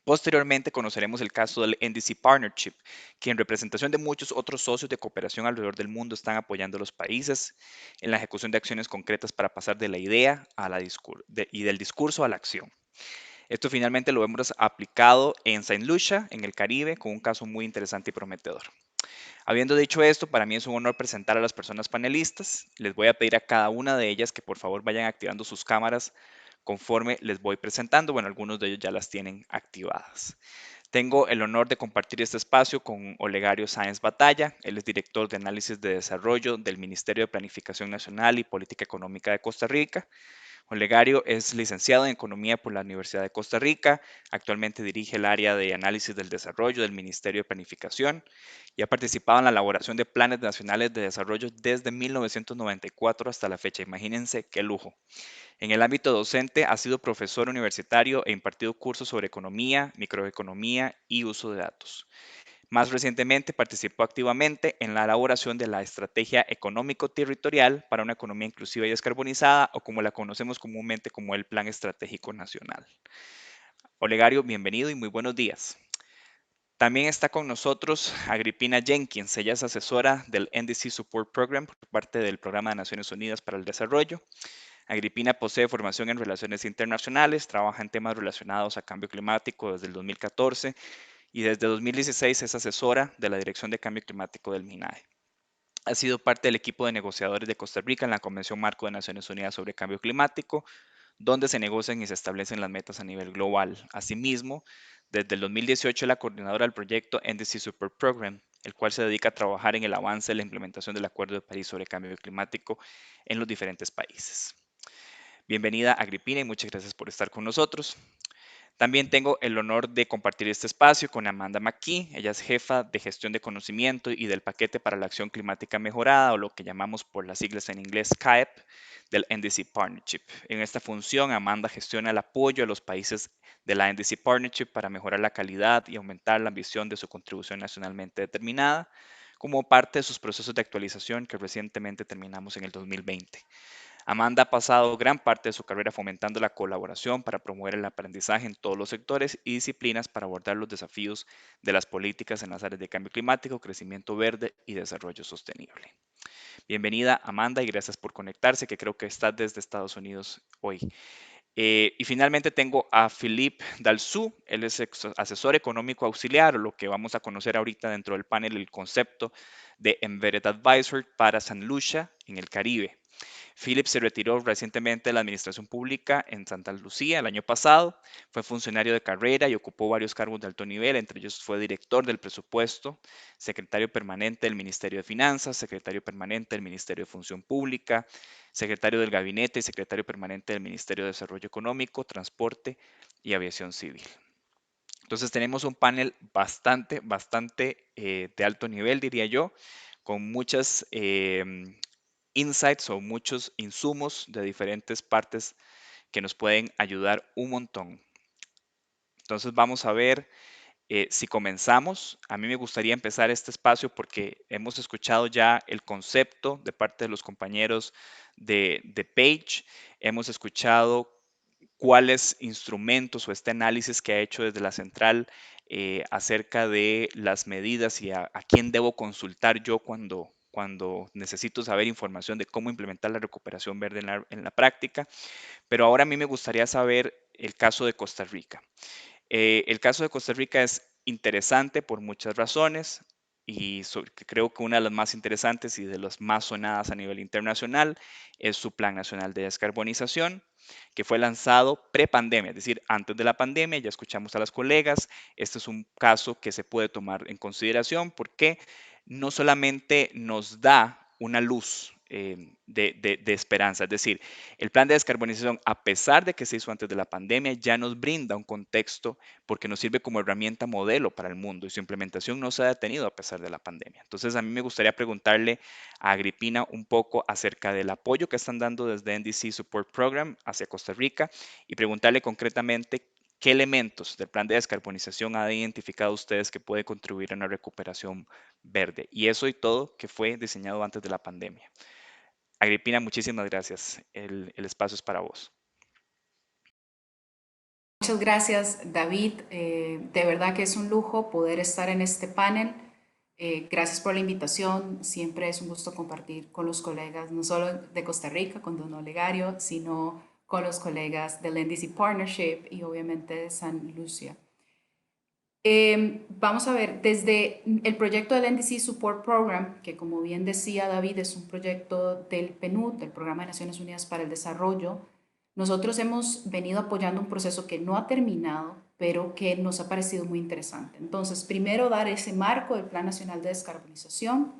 [SPEAKER 5] Posteriormente conoceremos el caso del NDC Partnership, que en representación de muchos otros socios de cooperación alrededor del mundo están apoyando a los países en la ejecución de acciones concretas para pasar de la idea y del discurso a la acción. Esto finalmente lo hemos aplicado en Saint Lucia, en el Caribe, con un caso muy interesante y prometedor. Habiendo dicho esto, para mí es un honor presentar a las personas panelistas. Les voy a pedir a cada una de ellas que por favor vayan activando sus cámaras conforme les voy presentando. Bueno, algunos de ellos ya las tienen activadas. Tengo el honor de compartir este espacio con Olegario Sáenz Batalla. Él es director de análisis de desarrollo del Ministerio de Planificación Nacional y Política Económica de Costa Rica. Olegario es licenciado en Economía por la Universidad de Costa Rica. Actualmente dirige el área de análisis del desarrollo del Ministerio de Planificación y ha participado en la elaboración de planes nacionales de desarrollo desde 1994 hasta la fecha. Imagínense qué lujo. En el ámbito docente ha sido profesor universitario e impartido cursos sobre economía, microeconomía y uso de datos. Más recientemente participó activamente en la elaboración de la Estrategia Económico-Territorial para una Economía Inclusiva y Descarbonizada, o como la conocemos comúnmente como el Plan Estratégico Nacional. Olegario, bienvenido y muy buenos días. También está con nosotros Agripina Jenkins. Ella es asesora del NDC Support Program por parte del Programa de Naciones Unidas para el Desarrollo. Agripina posee formación en Relaciones Internacionales, trabaja en temas relacionados a cambio climático desde el 2014 y desde 2016 es asesora de la Dirección de Cambio Climático del MINAE. Ha sido parte del equipo de negociadores de Costa Rica en la Convención Marco de Naciones Unidas sobre Cambio Climático, donde se negocian y se establecen las metas a nivel global. Asimismo, desde el 2018 es la coordinadora del proyecto NDC Support Program, el cual se dedica a trabajar en el avance de la implementación del Acuerdo de París sobre Cambio Climático en los diferentes países. Bienvenida, Agripina, y muchas gracias por estar con nosotros. También tengo el honor de compartir este espacio con Amanda McKee. Ella es jefa de gestión de conocimiento y del paquete para la acción climática mejorada, o lo que llamamos por las siglas en inglés CAEP, del NDC Partnership. En esta función, Amanda gestiona el apoyo a los países de la NDC Partnership para mejorar la calidad y aumentar la ambición de su contribución nacionalmente determinada, como parte de sus procesos de actualización que recientemente terminamos en el 2020. Amanda ha pasado gran parte de su carrera fomentando la colaboración para promover el aprendizaje en todos los sectores y disciplinas para abordar los desafíos de las políticas en las áreas de cambio climático, crecimiento verde y desarrollo sostenible. Bienvenida, Amanda, y gracias por conectarse, que creo que está desde Estados Unidos hoy. Y finalmente tengo a Philippe Dalzou. Él es asesor económico auxiliar, lo que vamos a conocer ahorita dentro del panel, el concepto de Embedded Advisor para San Lucia en el Caribe. Philip se retiró recientemente de la administración pública en Santa Lucía el año pasado. Fue funcionario de carrera y ocupó varios cargos de alto nivel. Entre ellos fue director del presupuesto, secretario permanente del Ministerio de Finanzas, secretario permanente del Ministerio de Función Pública, secretario del Gabinete y secretario permanente del Ministerio de Desarrollo Económico, Transporte y Aviación Civil. Entonces tenemos un panel bastante de alto nivel, diría yo, con muchas insights o muchos insumos de diferentes partes que nos pueden ayudar un montón. Entonces vamos a ver si comenzamos. A mí me gustaría empezar este espacio porque hemos escuchado ya el concepto de parte de los compañeros de Page. Hemos escuchado cuáles instrumentos o este análisis que ha hecho desde la central acerca de las medidas y a quién debo consultar yo cuando necesito saber información de cómo implementar la recuperación verde en la práctica. Pero ahora a mí me gustaría saber el caso de Costa Rica. El caso de Costa Rica es interesante por muchas razones y creo que una de las más interesantes y de las más sonadas a nivel internacional es su Plan Nacional de Descarbonización, que fue lanzado pre-pandemia, es decir, antes de la pandemia. Ya escuchamos a las colegas, este es un caso que se puede tomar en consideración porque no solamente nos da una luz de esperanza, es decir, el plan de descarbonización, a pesar de que se hizo antes de la pandemia, ya nos brinda un contexto porque nos sirve como herramienta modelo para el mundo y su implementación no se ha detenido a pesar de la pandemia. Entonces, a mí me gustaría preguntarle a Agripina un poco acerca del apoyo que están dando desde NDC Support Program hacia Costa Rica y preguntarle concretamente qué elementos del plan de descarbonización han identificado ustedes que puede contribuir a una recuperación verde. Y eso y todo que fue diseñado antes de la pandemia. Agripina, muchísimas gracias. El espacio es para vos.
[SPEAKER 6] Muchas gracias, David. De verdad que es un lujo poder estar en este panel. Gracias por la invitación. Siempre es un gusto compartir con los colegas, no solo de Costa Rica, con don Olegario, sino con los colegas del NDC Partnership y obviamente de San Lucia. Vamos a ver, desde el proyecto del NDC Support Program, que como bien decía David, es un proyecto del PNUD, del Programa de Naciones Unidas para el Desarrollo, nosotros hemos venido apoyando un proceso que no ha terminado, pero que nos ha parecido muy interesante. Entonces, primero dar ese marco del Plan Nacional de Descarbonización,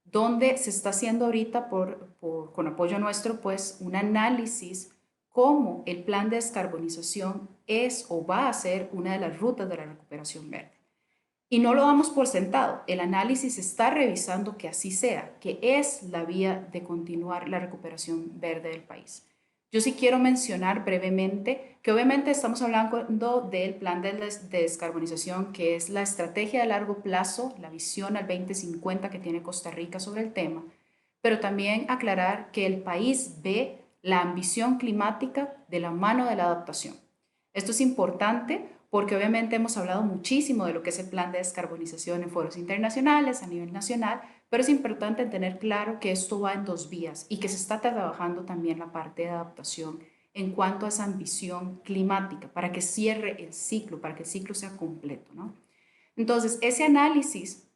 [SPEAKER 6] donde se está haciendo ahorita con apoyo nuestro, pues un análisis cómo el plan de descarbonización es o va a ser una de las rutas de la recuperación verde. Y no lo damos por sentado, el análisis está revisando que así sea, que es la vía de continuar la recuperación verde del país. Yo sí quiero mencionar brevemente que obviamente estamos hablando del plan de descarbonización, que es la estrategia de largo plazo, la visión al 2050 que tiene Costa Rica sobre el tema, pero también aclarar que el país ve la ambición climática de la mano de la adaptación. Esto es importante porque obviamente hemos hablado muchísimo de lo que es el plan de descarbonización en foros internacionales, a nivel nacional, pero es importante tener claro que esto va en dos vías y que se está trabajando también la parte de adaptación en cuanto a esa ambición climática para que cierre el ciclo, para que el ciclo sea completo, ¿no? Entonces, ese análisis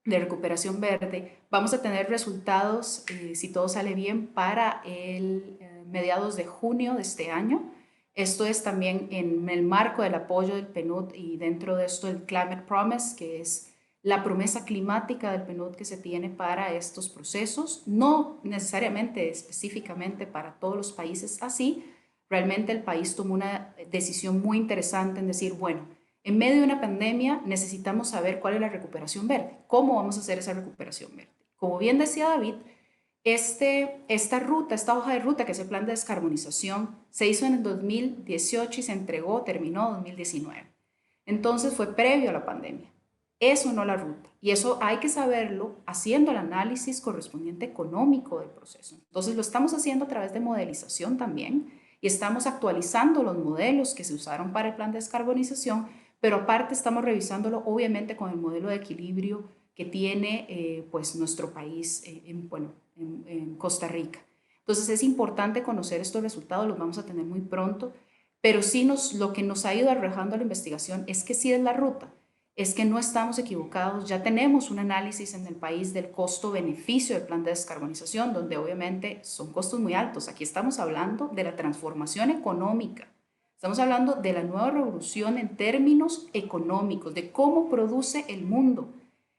[SPEAKER 6] de recuperación verde, vamos a tener resultados, si todo sale bien, para el mediados de junio de este año. Esto es también en el marco del apoyo del PNUD y dentro de esto el Climate Promise, que es la promesa climática del PNUD que se tiene para estos procesos, no necesariamente específicamente para todos los países así. Realmente el país tomó una decisión muy interesante en decir, bueno, en medio de una pandemia necesitamos saber cuál es la recuperación verde, cómo vamos a hacer esa recuperación verde. Como bien decía David, esta hoja de ruta, que es el plan de descarbonización, se hizo en el 2018 y se entregó, terminó en 2019. Entonces fue previo a la pandemia. Eso no la ruta. Y eso hay que saberlo haciendo el análisis correspondiente económico del proceso. Entonces lo estamos haciendo a través de modelización también y estamos actualizando los modelos que se usaron para el plan de descarbonización, pero aparte estamos revisándolo obviamente con el modelo de equilibrio que tiene pues nuestro país en Costa Rica. Entonces es importante conocer estos resultados, los vamos a tener muy pronto, pero sí lo que nos ha ido arrojando la investigación es que sí es la ruta, es que no estamos equivocados, ya tenemos un análisis en el país del costo-beneficio del plan de descarbonización, donde obviamente son costos muy altos. Aquí estamos hablando de la transformación económica, estamos hablando de la nueva revolución en términos económicos, de cómo produce el mundo.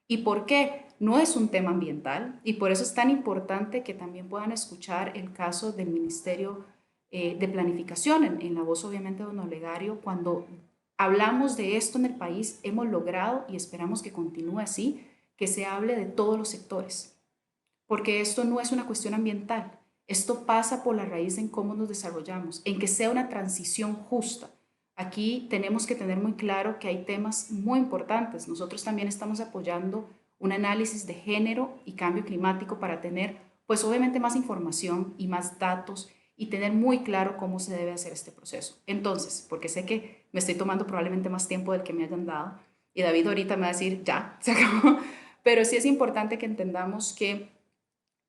[SPEAKER 6] ¿Y por qué? No es un tema ambiental y por eso es tan importante que también puedan escuchar el caso del Ministerio de Planificación, en la voz obviamente de don Olegario. Cuando hablamos de esto en el país, hemos logrado, y esperamos que continúe así, que se hable de todos los sectores, porque esto no es una cuestión ambiental, esto pasa por la raíz en cómo nos desarrollamos, en que sea una transición justa. Aquí tenemos que tener muy claro que hay temas muy importantes. Nosotros también estamos apoyando un análisis de género y cambio climático para tener, pues obviamente, más información y más datos y tener muy claro cómo se debe hacer este proceso. Entonces, porque sé que me estoy tomando probablemente más tiempo del que me hayan dado y David ahorita me va a decir, ya, se acabó, pero sí es importante que entendamos que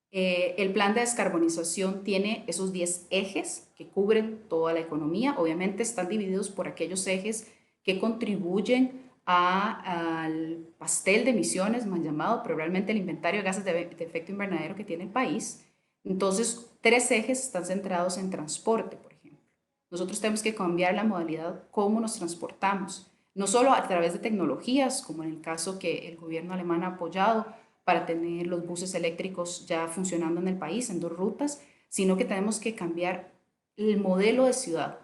[SPEAKER 6] el plan de descarbonización tiene esos 10 ejes que cubren toda la economía. Obviamente están divididos por aquellos ejes que contribuyen al pastel de emisiones, mal llamado, pero realmente el inventario de gases de efecto invernadero que tiene el país. Entonces, 3 ejes están centrados en transporte, por ejemplo. Nosotros tenemos que cambiar la modalidad cómo nos transportamos, no solo a través de tecnologías, como en el caso que el gobierno alemán ha apoyado, para tener los buses eléctricos ya funcionando en el país en 2 rutas, sino que tenemos que cambiar el modelo de ciudad.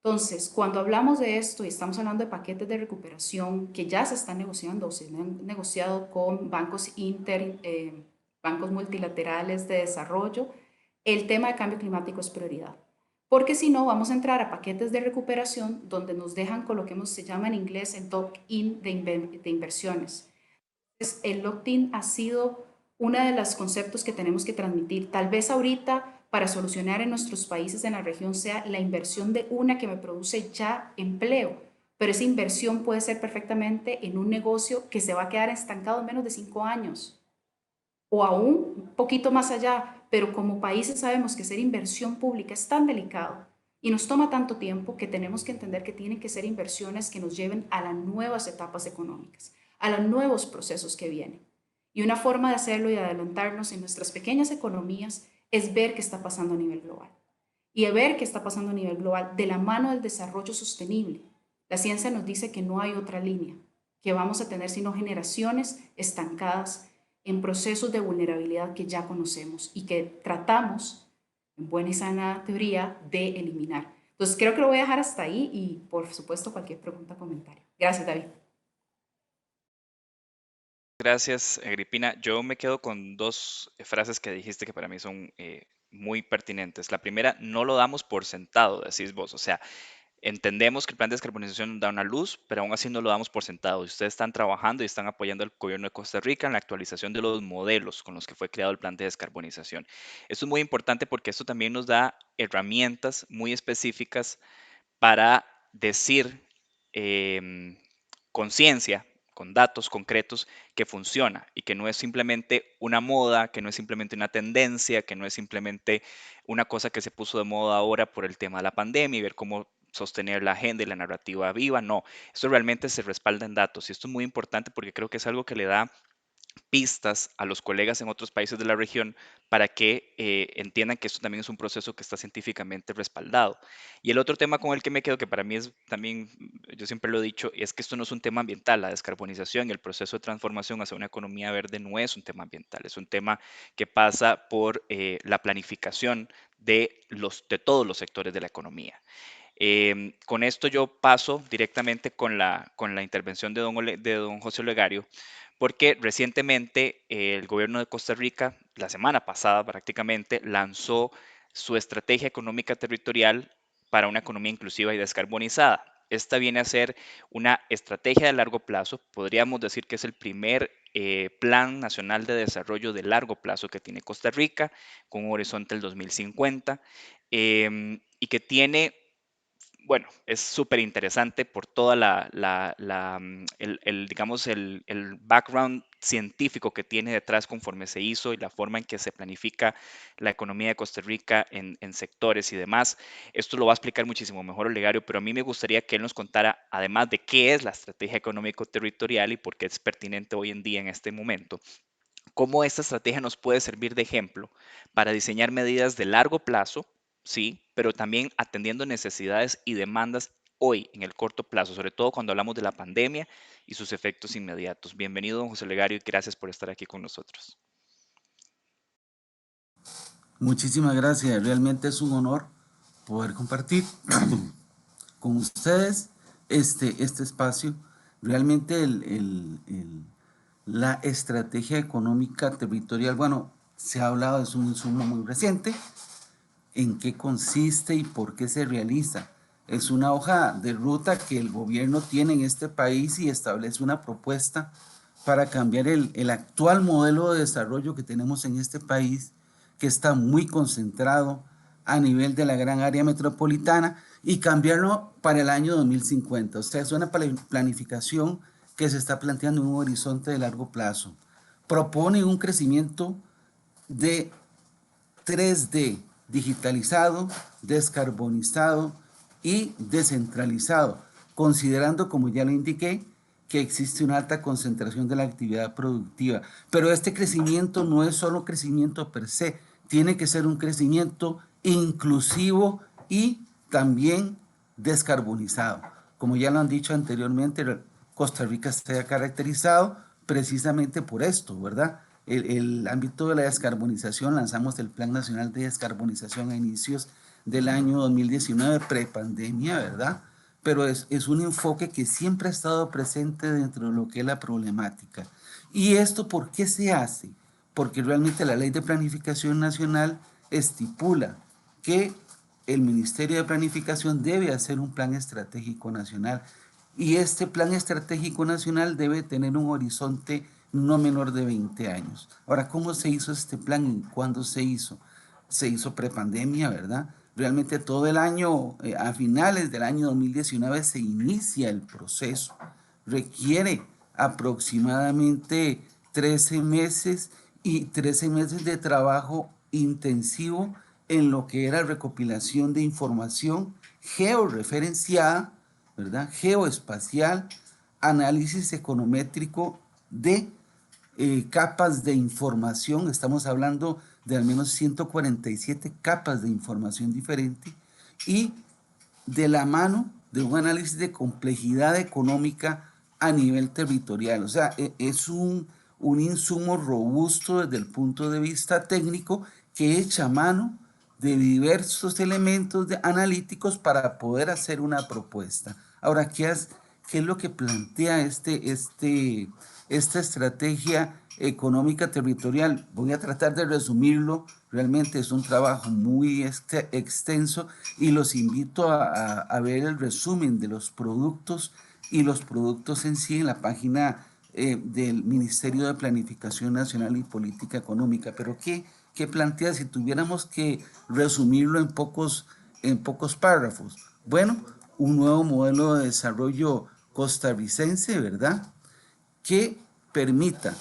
[SPEAKER 6] Entonces, cuando hablamos de esto y estamos hablando de paquetes de recuperación que ya se están negociando o se han negociado con bancos multilaterales de desarrollo, el tema de cambio climático es prioridad. Porque si no, vamos a entrar a paquetes de recuperación donde nos dejan con lo que se llama en inglés el lock-in de inversiones. El lock-in ha sido uno de los conceptos que tenemos que transmitir. Tal vez ahorita para solucionar en nuestros países en la región sea la inversión de una que me produce ya empleo, pero esa inversión puede ser perfectamente en un negocio que se va a quedar estancado en menos de 5 años o aún un poquito más allá, pero como países sabemos que hacer inversión pública es tan delicado y nos toma tanto tiempo que tenemos que entender que tienen que ser inversiones que nos lleven a las nuevas etapas económicas, a los nuevos procesos que vienen. Y una forma de hacerlo y de adelantarnos en nuestras pequeñas economías es ver qué está pasando a nivel global. y de ver qué está pasando a nivel global de la mano del desarrollo sostenible. La ciencia nos dice que no hay otra línea, que vamos a tener sino generaciones estancadas en procesos de vulnerabilidad que ya conocemos y que tratamos, en buena y sana teoría, de eliminar. Entonces creo que lo voy a dejar hasta ahí y por supuesto cualquier pregunta o comentario. Gracias, David.
[SPEAKER 5] Gracias, Agripina. Yo me quedo con dos frases que dijiste que para mí son muy pertinentes. La primera, no lo damos por sentado, decís vos. O sea, entendemos que el plan de descarbonización da una luz, pero aún así no lo damos por sentado. Ustedes están trabajando y están apoyando al gobierno de Costa Rica en la actualización de los modelos con los que fue creado el plan de descarbonización. Esto es muy importante porque esto también nos da herramientas muy específicas para decir con ciencia, con datos concretos, que funciona y que no es simplemente una moda, que no es simplemente una tendencia, que no es simplemente una cosa que se puso de moda ahora por el tema de la pandemia y ver cómo sostener la agenda y la narrativa viva. No, esto realmente se respalda en datos y esto es muy importante porque creo que es algo que le da pistas a los colegas en otros países de la región para que entiendan que esto también es un proceso que está científicamente respaldado. Y el otro tema con el que me quedo, que para mí es también, yo siempre lo he dicho, es que esto no es un tema ambiental. La descarbonización, el proceso de transformación hacia una economía verde no es un tema ambiental, es un tema que pasa por la planificación de todos los sectores de la economía. Con esto yo paso directamente con la intervención de don José Olegario, porque recientemente el gobierno de Costa Rica, la semana pasada prácticamente, lanzó su estrategia económica territorial para una economía inclusiva y descarbonizada. Esta viene a ser una estrategia de largo plazo, podríamos decir que es el primer Plan Nacional de Desarrollo de Largo Plazo que tiene Costa Rica, con un horizonte del 2050, y que tiene, bueno, es súper interesante por toda digamos, el background científico que tiene detrás conforme se hizo y la forma en que se planifica la economía de Costa Rica en sectores y demás. Esto lo va a explicar muchísimo mejor Olegario, pero a mí me gustaría que él nos contara, además de qué es la estrategia económico-territorial y por qué es pertinente hoy en día en este momento, cómo esta estrategia nos puede servir de ejemplo para diseñar medidas de largo plazo, sí, pero también atendiendo necesidades y demandas hoy en el corto plazo, sobre todo cuando hablamos de la pandemia y sus efectos inmediatos. Bienvenido, don José Olegario, y gracias por estar aquí con nosotros.
[SPEAKER 7] Muchísimas gracias, realmente es un honor poder compartir con ustedes este espacio. Realmente la estrategia económica territorial, bueno, se ha hablado, es un insumo muy reciente. ¿En qué consiste y por qué se realiza? Es una hoja de ruta que el gobierno tiene en este país y establece una propuesta para cambiar el actual modelo de desarrollo que tenemos en este país, que está muy concentrado a nivel de la gran área metropolitana, y cambiarlo para el año 2050. O sea, es una planificación que se está planteando en un horizonte de largo plazo. Propone un crecimiento de 3D, digitalizado, descarbonizado y descentralizado, considerando, como ya lo indiqué, que existe una alta concentración de la actividad productiva. Pero este crecimiento no es solo crecimiento per se, tiene que ser un crecimiento inclusivo y también descarbonizado. Como ya lo han dicho anteriormente, Costa Rica se ha caracterizado precisamente por esto, ¿verdad? El ámbito de la descarbonización, lanzamos el Plan Nacional de Descarbonización a inicios del año 2019, prepandemia, ¿verdad? Pero es un enfoque que siempre ha estado presente dentro de lo que es la problemática. ¿Y esto por qué se hace? Porque realmente la Ley de Planificación Nacional estipula que el Ministerio de Planificación debe hacer un plan estratégico nacional, y este plan estratégico nacional debe tener un horizonte no menor de 20 años. Ahora, ¿cómo se hizo este plan y cuándo se hizo? Se hizo prepandemia, ¿verdad? Realmente todo el año, a finales del año 2019 se inicia el proceso. Requiere aproximadamente 13 meses y 13 meses de trabajo intensivo en lo que era recopilación de información georreferenciada, ¿verdad? Geoespacial, análisis econométrico de capas de información. Estamos hablando de al menos 147 capas de información diferente y de la mano de un análisis de complejidad económica a nivel territorial. O sea, es un insumo robusto desde el punto de vista técnico que echa mano de diversos elementos analíticos para poder hacer una propuesta. Ahora, ¿qué es lo que plantea esta estrategia económica territorial? Voy a tratar de resumirlo. Realmente es un trabajo muy extenso y los invito a ver el resumen de los productos y los productos en sí en la página del Ministerio de Planificación Nacional y Política Económica. Pero ¿qué plantea si tuviéramos que resumirlo en pocos párrafos? Bueno, un nuevo modelo de desarrollo costarricense, ¿verdad?, que permita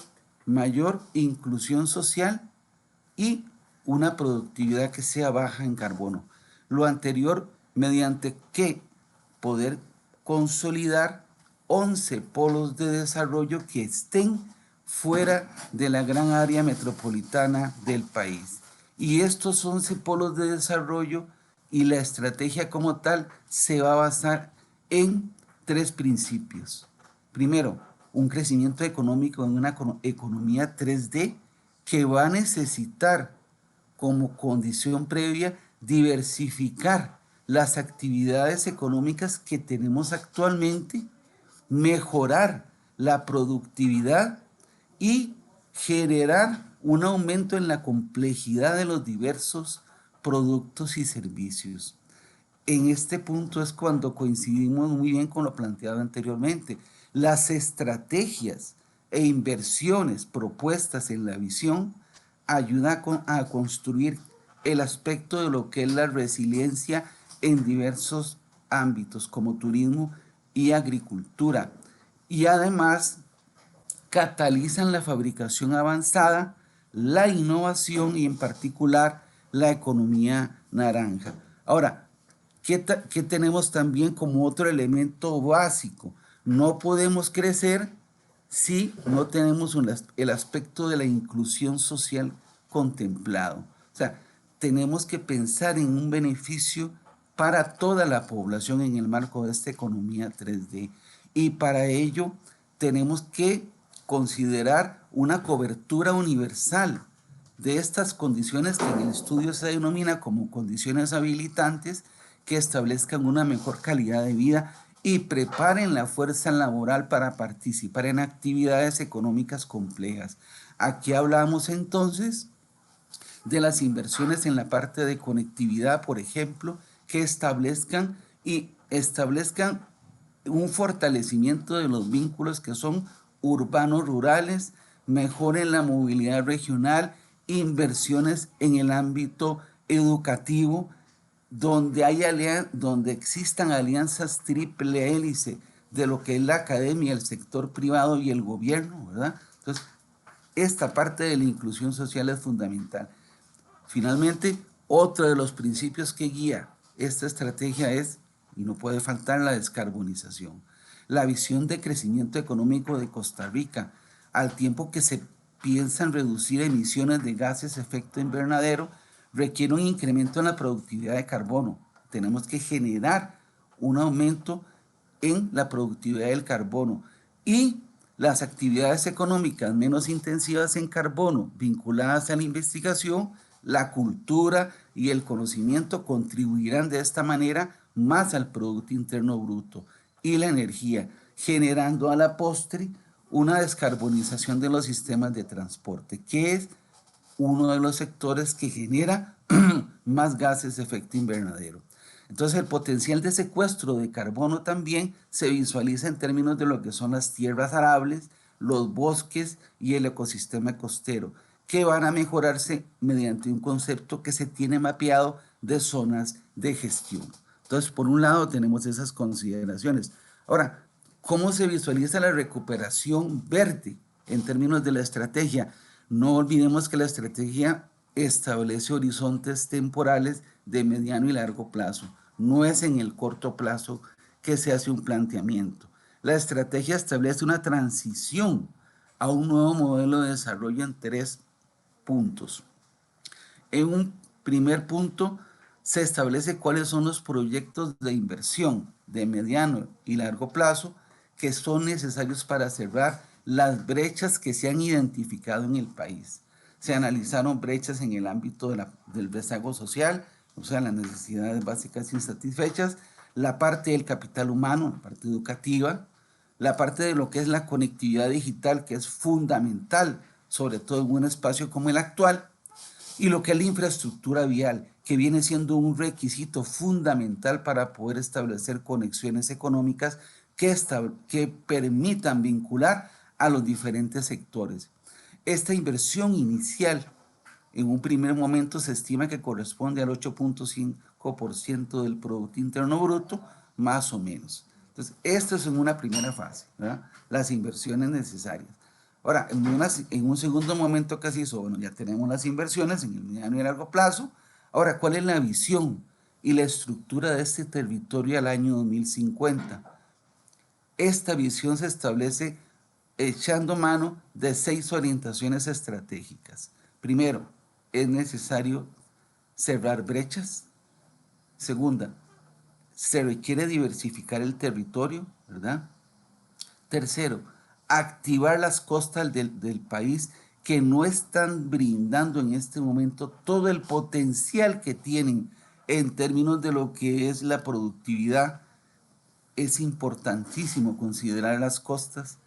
[SPEAKER 7] mayor inclusión social y una productividad que sea baja en carbono. Lo anterior, mediante que poder consolidar 11 polos de desarrollo que estén fuera de la gran área metropolitana del país. Y estos 11 polos de desarrollo y la estrategia como tal se va a basar en 3 principios. Primero, un crecimiento económico en una economía 3D que va a necesitar como condición previa diversificar las actividades económicas que tenemos actualmente, mejorar la productividad y generar un aumento en la complejidad de los diversos productos y servicios. En este punto es cuando coincidimos muy bien con lo planteado anteriormente. Las estrategias e inversiones propuestas en la visión ayudan a construir el aspecto de lo que es la resiliencia en diversos ámbitos como turismo y agricultura. Y además catalizan la fabricación avanzada, la innovación y en particular la economía naranja. Ahora, ¿qué tenemos también como otro elemento básico? No podemos crecer si no tenemos el aspecto de la inclusión social contemplado. O sea, tenemos que pensar en un beneficio para toda la población en el marco de esta economía 3D. Y para ello tenemos que considerar una cobertura universal de estas condiciones que en el estudio se denomina como condiciones habilitantes que establezcan una mejor calidad de vida y preparen la fuerza laboral para participar en actividades económicas complejas. Aquí hablamos entonces de las inversiones en la parte de conectividad, por ejemplo, que establezcan un fortalecimiento de los vínculos que son urbanos rurales, mejoren la movilidad regional, inversiones en el ámbito educativo, donde existan alianzas triple hélice de lo que es la academia, el sector privado y el gobierno, ¿verdad? Entonces, esta parte de la inclusión social es fundamental. Finalmente, otro de los principios que guía esta estrategia es, y no puede faltar, la descarbonización. La visión de crecimiento económico de Costa Rica, al tiempo que se piensa en reducir emisiones de gases de efecto invernadero, requiere un incremento en la productividad de carbono. Tenemos que generar un aumento en la productividad del carbono y las actividades económicas menos intensivas en carbono vinculadas a la investigación, la cultura y el conocimiento contribuirán de esta manera más al Producto Interno Bruto y la energía, generando a la postre una descarbonización de los sistemas de transporte, que es uno de los sectores que genera más gases de efecto invernadero. Entonces, el potencial de secuestro de carbono también se visualiza en términos de lo que son las tierras arables, los bosques y el ecosistema costero, que van a mejorarse mediante un concepto que se tiene mapeado de zonas de gestión. Entonces, por un lado, tenemos esas consideraciones. Ahora, ¿cómo se visualiza la recuperación verde en términos de la estrategia? No olvidemos que la estrategia establece horizontes temporales de mediano y largo plazo. No es en el corto plazo que se hace un planteamiento. La estrategia establece una transición a un nuevo modelo de desarrollo en 3 puntos. En un primer punto se establece cuáles son los proyectos de inversión de mediano y largo plazo que son necesarios para cerrar las brechas que se han identificado en el país. Se analizaron brechas en el ámbito del rezago social, o sea, las necesidades básicas insatisfechas, la parte del capital humano, la parte educativa, la parte de lo que es la conectividad digital, que es fundamental, sobre todo en un espacio como el actual, y lo que es la infraestructura vial, que viene siendo un requisito fundamental para poder establecer conexiones económicas que permitan vincular a los diferentes sectores. Esta inversión inicial, en un primer momento, se estima que corresponde al 8.5% del Producto Interno Bruto, más o menos. Entonces, esto es en una primera fase, ¿verdad? Las inversiones necesarias. Ahora, en un segundo momento casi eso, bueno, ya tenemos las inversiones en el mediano y largo plazo. Ahora, ¿cuál es la visión y la estructura de este territorio al año 2050? Esta visión se establece echando mano de 6 orientaciones estratégicas. Primero, es necesario cerrar brechas. Segunda, se requiere diversificar el territorio, ¿verdad? Tercero, activar las costas del país que no están brindando en este momento todo el potencial que tienen en términos de lo que es la productividad. Es importantísimo considerar las costas.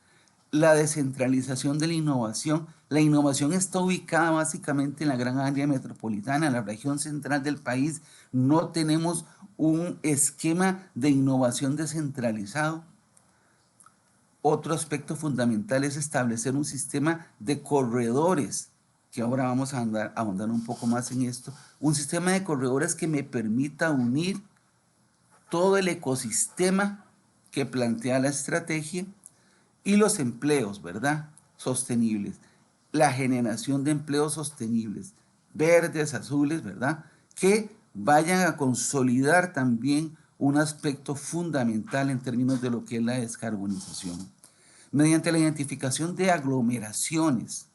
[SPEAKER 7] La descentralización de la innovación. La innovación está ubicada básicamente en la gran área metropolitana, en la región central del país. No tenemos un esquema de innovación descentralizado. Otro aspecto fundamental es establecer un sistema de corredores, que ahora vamos a ahondar un poco más en esto. Un sistema de corredores que me permita unir todo el ecosistema que plantea la estrategia y los empleos, ¿verdad? Sostenibles. La generación de empleos sostenibles, verdes, azules, ¿verdad? Que vayan a consolidar también un aspecto fundamental en términos de lo que es la descarbonización. Mediante la identificación de aglomeraciones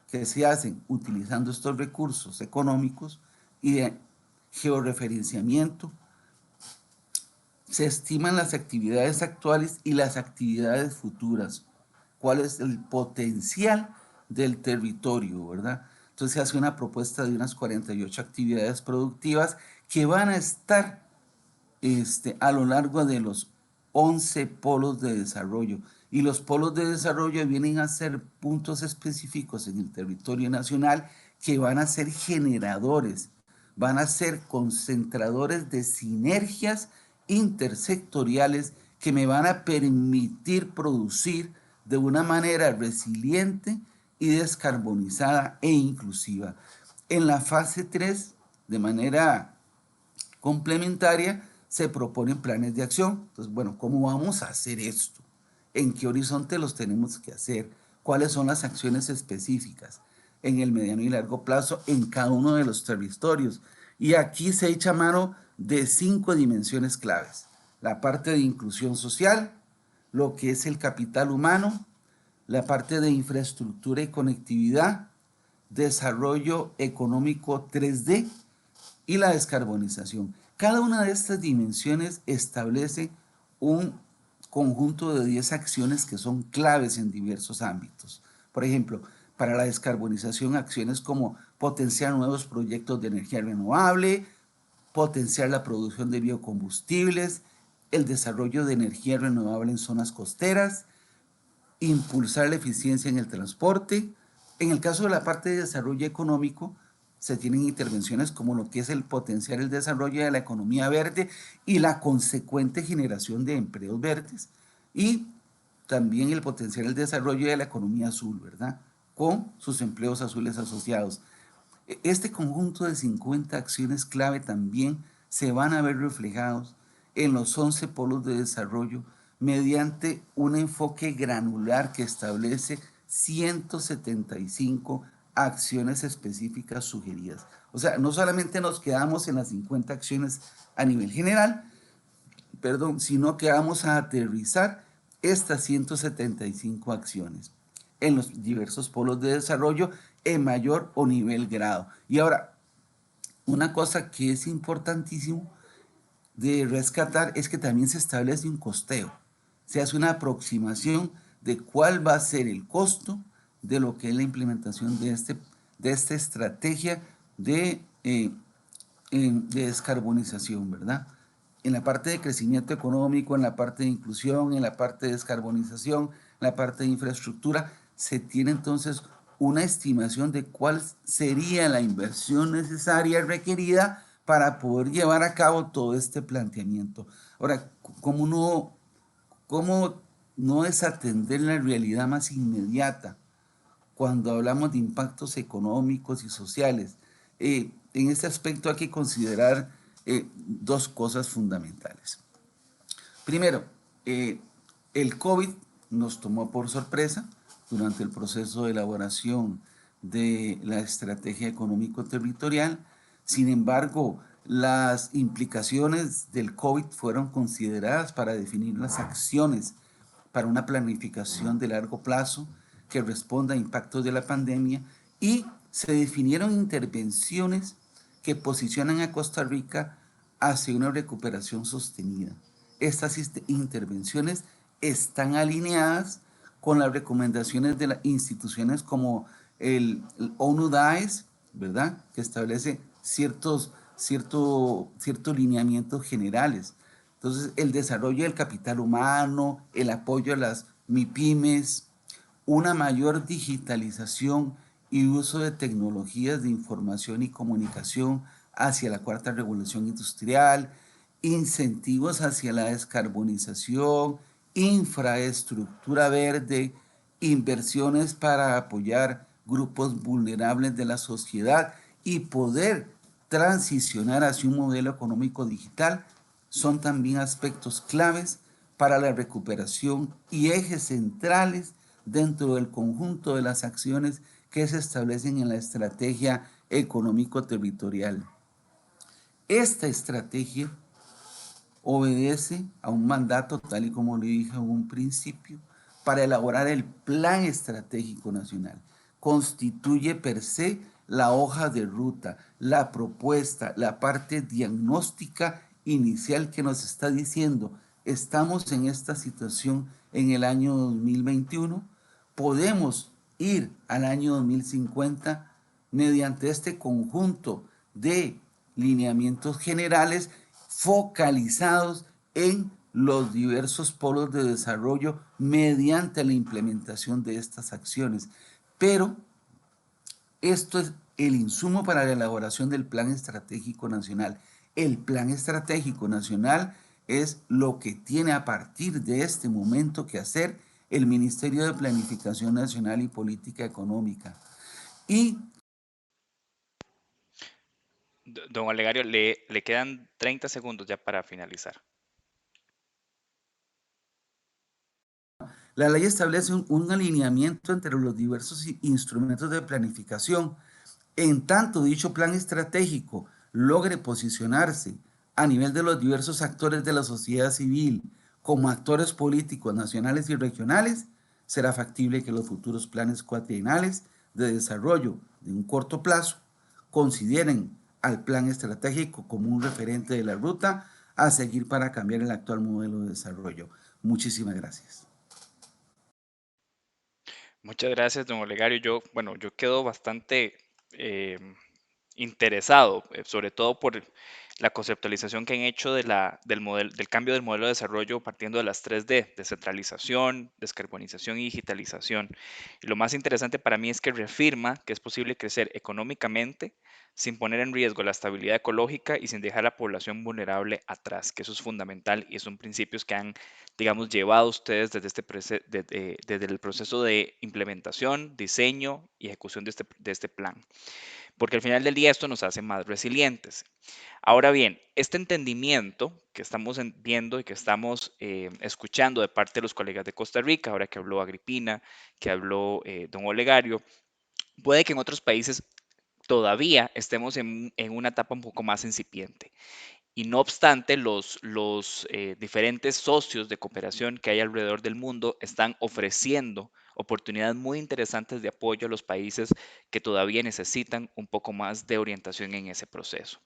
[SPEAKER 7] que se hacen utilizando estos recursos económicos y de georreferenciamiento, se estiman las actividades actuales y las actividades futuras. ¿Cuál es el potencial del territorio, verdad? Entonces se hace una propuesta de unas 48 actividades productivas que van a estar a lo largo de los 11 polos de desarrollo. Y los polos de desarrollo vienen a ser puntos específicos en el territorio nacional que van a ser generadores, van a ser concentradores de sinergias intersectoriales que me van a permitir producir de una manera resiliente y descarbonizada e inclusiva. En la fase 3, de manera complementaria, se proponen planes de acción. Entonces, bueno, ¿cómo vamos a hacer esto? ¿En qué horizonte los tenemos que hacer? ¿Cuáles son las acciones específicas en el mediano y largo plazo en cada uno de los territorios? Y aquí se echa mano de 5 dimensiones claves. La parte de inclusión social, lo que es el capital humano, la parte de infraestructura y conectividad, desarrollo económico 3D y la descarbonización. Cada una de estas dimensiones establece un conjunto de 10 acciones que son claves en diversos ámbitos. Por ejemplo, para la descarbonización, acciones como potenciar nuevos proyectos de energía renovable, potenciar la producción de biocombustibles, el desarrollo de energía renovable en zonas costeras, impulsar la eficiencia en el transporte. En el caso de la parte de desarrollo económico, se tienen intervenciones como lo que es el potenciar el desarrollo de la economía verde y la consecuente generación de empleos verdes, y también el potenciar el desarrollo de la economía azul, ¿verdad? Con sus empleos azules asociados. Este conjunto de 50 acciones clave también se van a ver reflejados en los 11 polos de desarrollo mediante un enfoque granular que establece 175 acciones específicas sugeridas. O sea, no solamente nos quedamos en las 50 acciones a nivel general, sino que vamos a aterrizar estas 175 acciones en los diversos polos de desarrollo en mayor o nivel grado. Y ahora, una cosa que es importantísimo de rescatar es que también se establece un costeo. Se hace una aproximación de cuál va a ser el costo de lo que es la implementación de esta estrategia de descarbonización, ¿verdad? En la parte de crecimiento económico, en la parte de inclusión, en la parte de descarbonización, en la parte de infraestructura, se tiene entonces una estimación de cuál sería la inversión necesaria requerida para poder llevar a cabo todo este planteamiento. Ahora, ¿cómo no desatender la realidad más inmediata cuando hablamos de impactos económicos y sociales? En este aspecto hay que considerar dos cosas fundamentales. Primero, el COVID nos tomó por sorpresa durante el proceso de elaboración de la estrategia económico-territorial. Sin embargo, las implicaciones del COVID fueron consideradas para definir las acciones para una planificación de largo plazo que responda a impactos de la pandemia y se definieron intervenciones que posicionan a Costa Rica hacia una recuperación sostenida. Estas intervenciones están alineadas con las recomendaciones de las instituciones como el ONU-DAES, ¿verdad? Que establece ciertos lineamientos generales. Entonces, el desarrollo del capital humano, el apoyo a las MIPIMES, una mayor digitalización y uso de tecnologías de información y comunicación hacia la cuarta revolución industrial, incentivos hacia la descarbonización, infraestructura verde, inversiones para apoyar grupos vulnerables de la sociedad y poder transicionar hacia un modelo económico digital son también aspectos claves para la recuperación y ejes centrales dentro del conjunto de las acciones que se establecen en la estrategia económico-territorial. Esta estrategia obedece a un mandato, tal y como le dije en un principio, para elaborar el Plan Estratégico Nacional. Constituye per se la hoja de ruta, la propuesta, la parte diagnóstica inicial que nos está diciendo, estamos en esta situación en el año 2021, podemos ir al año 2050 mediante este conjunto de lineamientos generales focalizados en los diversos polos de desarrollo mediante la implementación de estas acciones. Pero esto es el insumo para la elaboración del Plan Estratégico Nacional. El Plan Estratégico Nacional es lo que tiene a partir de este momento que hacer el Ministerio de Planificación Nacional y Política Económica. Y
[SPEAKER 5] Don Olegario, le quedan 30 segundos ya para finalizar.
[SPEAKER 7] la ley establece un alineamiento entre los diversos instrumentos de planificación. En tanto dicho plan estratégico logre posicionarse a nivel de los diversos actores de la sociedad civil como actores políticos nacionales y regionales, será factible que los futuros planes cuatrienales de desarrollo de un corto plazo consideren al plan estratégico como un referente de la ruta a seguir para cambiar el actual modelo de desarrollo. Muchísimas gracias.
[SPEAKER 5] Muchas gracias, don Olegario. Yo quedo bastante interesado, sobre todo por la conceptualización que han hecho del cambio del modelo de desarrollo partiendo de las 3D: descentralización, descarbonización y digitalización. Y lo más interesante para mí es que reafirma que es posible crecer económicamente sin poner en riesgo la estabilidad ecológica y sin dejar a la población vulnerable atrás, que eso es fundamental y son principios que han, digamos, llevado ustedes desde el proceso de implementación, diseño y ejecución de este plan, porque al final del día esto nos hace más resilientes. Ahora bien, este entendimiento que estamos viendo y que estamos escuchando de parte de los colegas de Costa Rica, ahora que habló Agripina, que habló don Olegario, puede que en otros países todavía estemos en una etapa un poco más incipiente. Y no obstante, los diferentes socios de cooperación que hay alrededor del mundo están ofreciendo oportunidades muy interesantes de apoyo a los países que todavía necesitan un poco más de orientación en ese proceso.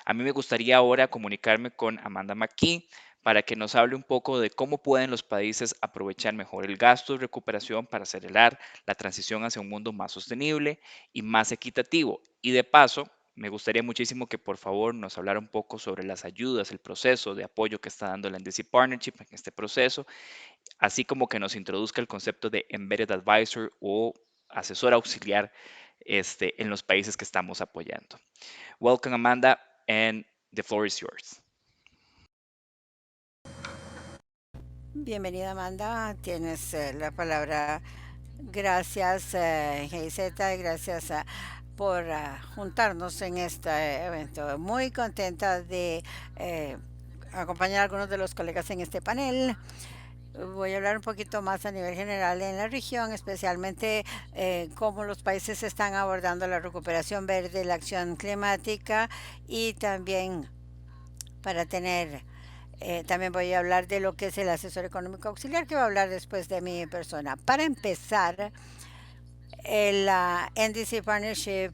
[SPEAKER 5] A mí me gustaría ahora comunicarme con Amanda McKee para que nos hable un poco de cómo pueden los países aprovechar mejor el gasto de recuperación para acelerar la transición hacia un mundo más sostenible y más equitativo. Y de paso, me gustaría muchísimo que por favor nos hablara un poco sobre las ayudas, el proceso de apoyo que está dando la NDC Partnership en este proceso, así como que nos introduzca el concepto de Embedded Advisor o asesor auxiliar en los países que estamos apoyando. Welcome, Amanda, and the floor is yours.
[SPEAKER 4] Bienvenida, Amanda. Tienes la palabra. Gracias, GIZ, y gracias por juntarnos en este evento. Muy contenta de acompañar a algunos de los colegas en este panel. Voy a hablar un poquito más a nivel general en la región, especialmente cómo los países están abordando la recuperación verde, la acción climática y también para tener, también voy a hablar de lo que es el asesor económico auxiliar, que va a hablar después de mi persona. Para empezar, la NDC Partnership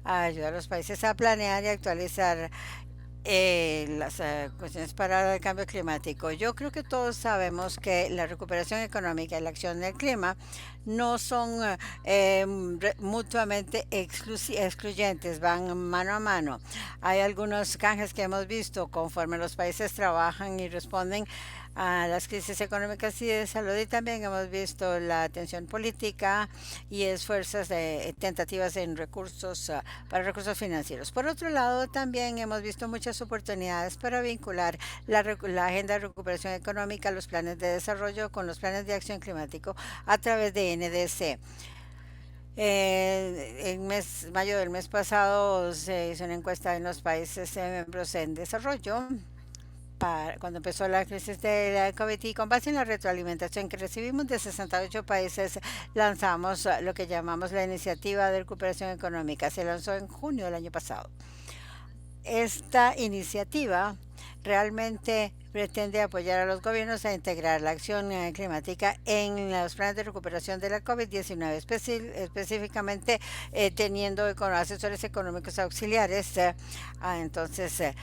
[SPEAKER 4] ayuda a los países a planear y actualizar las cuestiones para el cambio climático. Yo creo que todos sabemos que la recuperación económica y la acción del clima no son mutuamente excluyentes, van mano a mano. Hay algunos canjes que hemos visto conforme los países trabajan y responden a las crisis económicas y de salud, y también hemos visto la tensión política y esfuerzos de tentativas en recursos para recursos financieros. Por otro lado, también hemos visto muchas oportunidades para vincular la agenda de recuperación económica, los planes de desarrollo con los planes de acción climático a través de NDC. En mayo del mes pasado se hizo una encuesta en los países miembros en desarrollo cuando empezó la crisis de la COVID, y con base en la retroalimentación que recibimos de 68 países, lanzamos lo que llamamos la Iniciativa de Recuperación Económica. Se lanzó en junio del año pasado. Esta iniciativa realmente pretende apoyar a los gobiernos a integrar la acción climática en los planes de recuperación de la COVID-19, específicamente teniendo asesores económicos auxiliares. Entonces,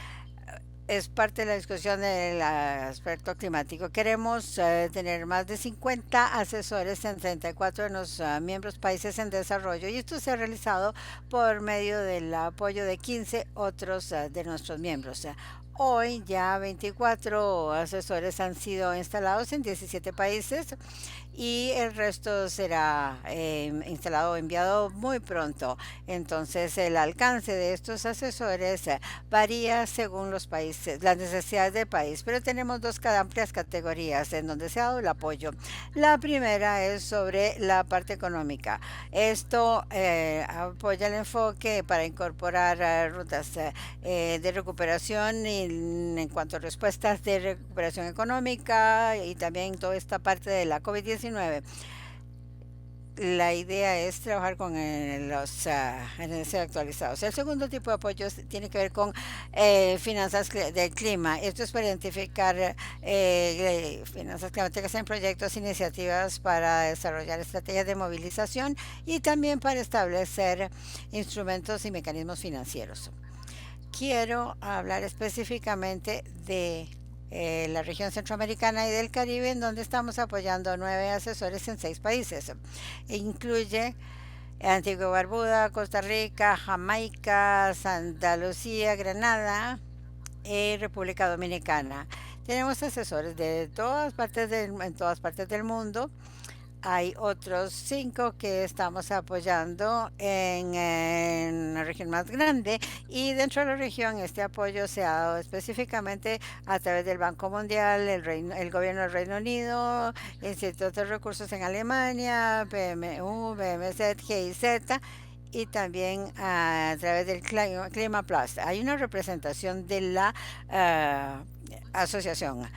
[SPEAKER 4] es parte de la discusión del aspecto climático. Queremos tener más de 50 asesores en 34 de los miembros países en desarrollo, y esto se ha realizado por medio del apoyo de 15 otros de nuestros miembros. Hoy ya 24 asesores han sido instalados en 17 países y el resto será instalado o enviado muy pronto. Entonces, el alcance de estos asesores varía según los países, las necesidades del país, pero tenemos dos amplias categorías en donde se ha dado el apoyo. La primera es sobre la parte económica. Esto apoya el enfoque para incorporar rutas de recuperación en cuanto a respuestas de recuperación económica y también toda esta parte de la COVID-19. La idea es trabajar con los NDC actualizados. El segundo tipo de apoyo tiene que ver con finanzas del clima. Esto es para identificar finanzas climáticas en proyectos e iniciativas para desarrollar estrategias de movilización y también para establecer instrumentos y mecanismos financieros. Quiero hablar específicamente de la región centroamericana y del Caribe, en donde estamos apoyando 9 asesores en 6 países. Incluye Antigua y Barbuda, Costa Rica, Jamaica, Santa Lucía, Granada y República Dominicana. Tenemos asesores de en todas partes del mundo. Hay otros 5 que estamos apoyando en la región más grande, y dentro de la región este apoyo se ha dado específicamente a través del Banco Mundial, el gobierno del Reino Unido, Instituto de Recursos en Alemania, PMU, BMZ, GIZ, y también a través del Clima Plus. Hay una representación de la asociación.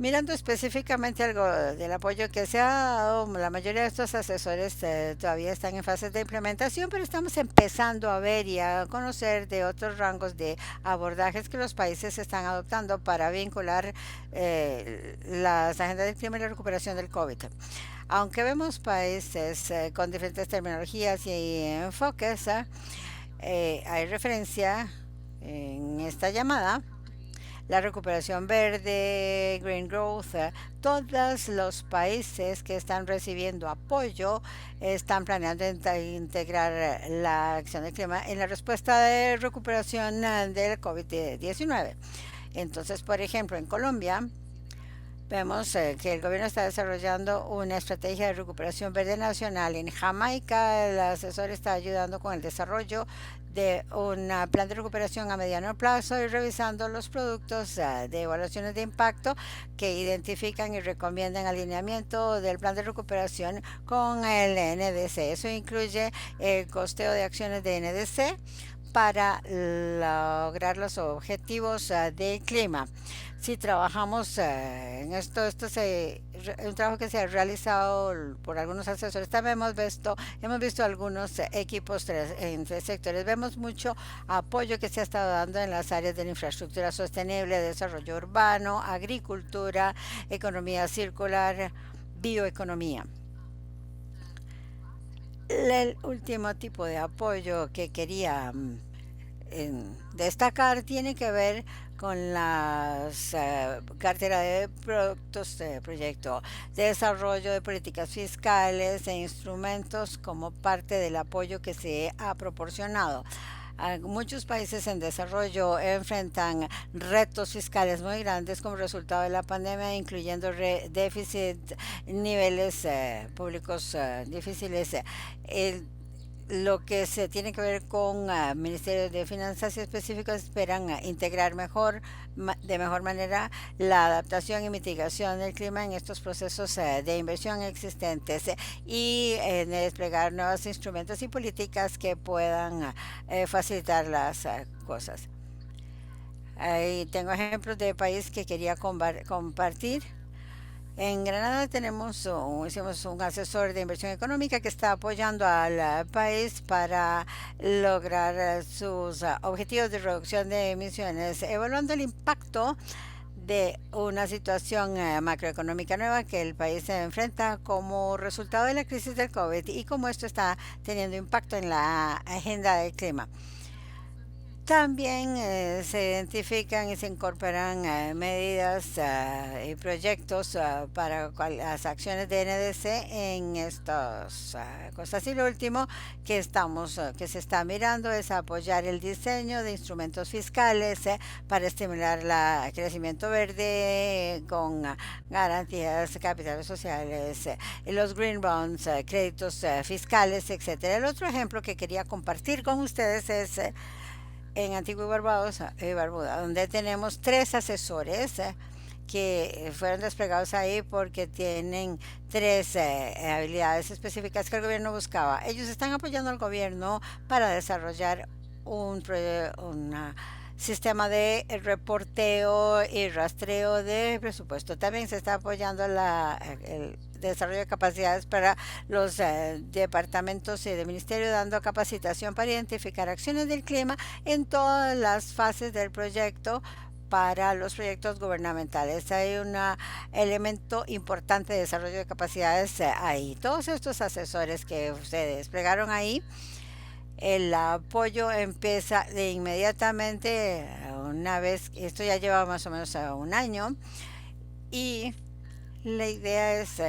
[SPEAKER 4] Mirando específicamente algo del apoyo que se ha dado, la mayoría de estos asesores todavía están en fases de implementación, pero estamos empezando a ver y a conocer de otros rangos de abordajes que los países están adoptando para vincular las agendas del clima y la recuperación del COVID. Aunque vemos países con diferentes terminologías y enfoques, hay referencia en esta llamada la recuperación verde, Green Growth, todos los países que están recibiendo apoyo están planeando integrar la acción del clima en la respuesta de recuperación del COVID-19. Entonces, por ejemplo, en Colombia, vemos que el gobierno está desarrollando una estrategia de recuperación verde nacional. En Jamaica, el asesor está ayudando con el desarrollo de un plan de recuperación a mediano plazo y revisando los productos de evaluaciones de impacto que identifican y recomiendan alineamiento del plan de recuperación con el NDC. Eso incluye el costeo de acciones de NDC para lograr los objetivos del clima. Si trabajamos en esto es un trabajo que se ha realizado por algunos asesores. También hemos visto algunos equipos en 3 sectores. Vemos mucho apoyo que se ha estado dando en las áreas de la infraestructura sostenible, desarrollo urbano, agricultura, economía circular, bioeconomía. El último tipo de apoyo que quería destacar tiene que ver con las carteras de productos de proyecto, desarrollo de políticas fiscales e instrumentos como parte del apoyo que se ha proporcionado. Muchos países en desarrollo enfrentan retos fiscales muy grandes como resultado de la pandemia, incluyendo déficit, niveles públicos difíciles. Lo que se tiene que ver con ministerios de finanzas específicos esperan integrar de mejor manera la adaptación y mitigación del clima en estos procesos de inversión existentes y desplegar nuevos instrumentos y políticas que puedan facilitar las cosas. Ahí tengo ejemplos de países que quería compartir. En Granada hicimos un asesor de inversión económica que está apoyando al país para lograr sus objetivos de reducción de emisiones, evaluando el impacto de una situación macroeconómica nueva que el país se enfrenta como resultado de la crisis del COVID y cómo esto está teniendo impacto en la agenda del clima. También se identifican y se incorporan medidas y proyectos para las acciones de NDC en estas cosas. Y lo último que se está mirando es apoyar el diseño de instrumentos fiscales para estimular el crecimiento verde con garantías, capitales sociales, los green bonds, créditos fiscales, etcétera. El otro ejemplo que quería compartir con ustedes es en Antigua y Barbuda, donde tenemos 3 asesores que fueron desplegados ahí porque tienen 3 habilidades específicas que el gobierno buscaba. Ellos están apoyando al gobierno para desarrollar un sistema de reporteo y rastreo de presupuesto. También se está apoyando el desarrollo de capacidades para los departamentos del ministerio, dando capacitación para identificar acciones del clima en todas las fases del proyecto para los proyectos gubernamentales. Hay un elemento importante de desarrollo de capacidades ahí. Todos estos asesores que se desplegaron ahí, el apoyo empieza de inmediatamente una vez, esto ya lleva más o menos un año, y la idea es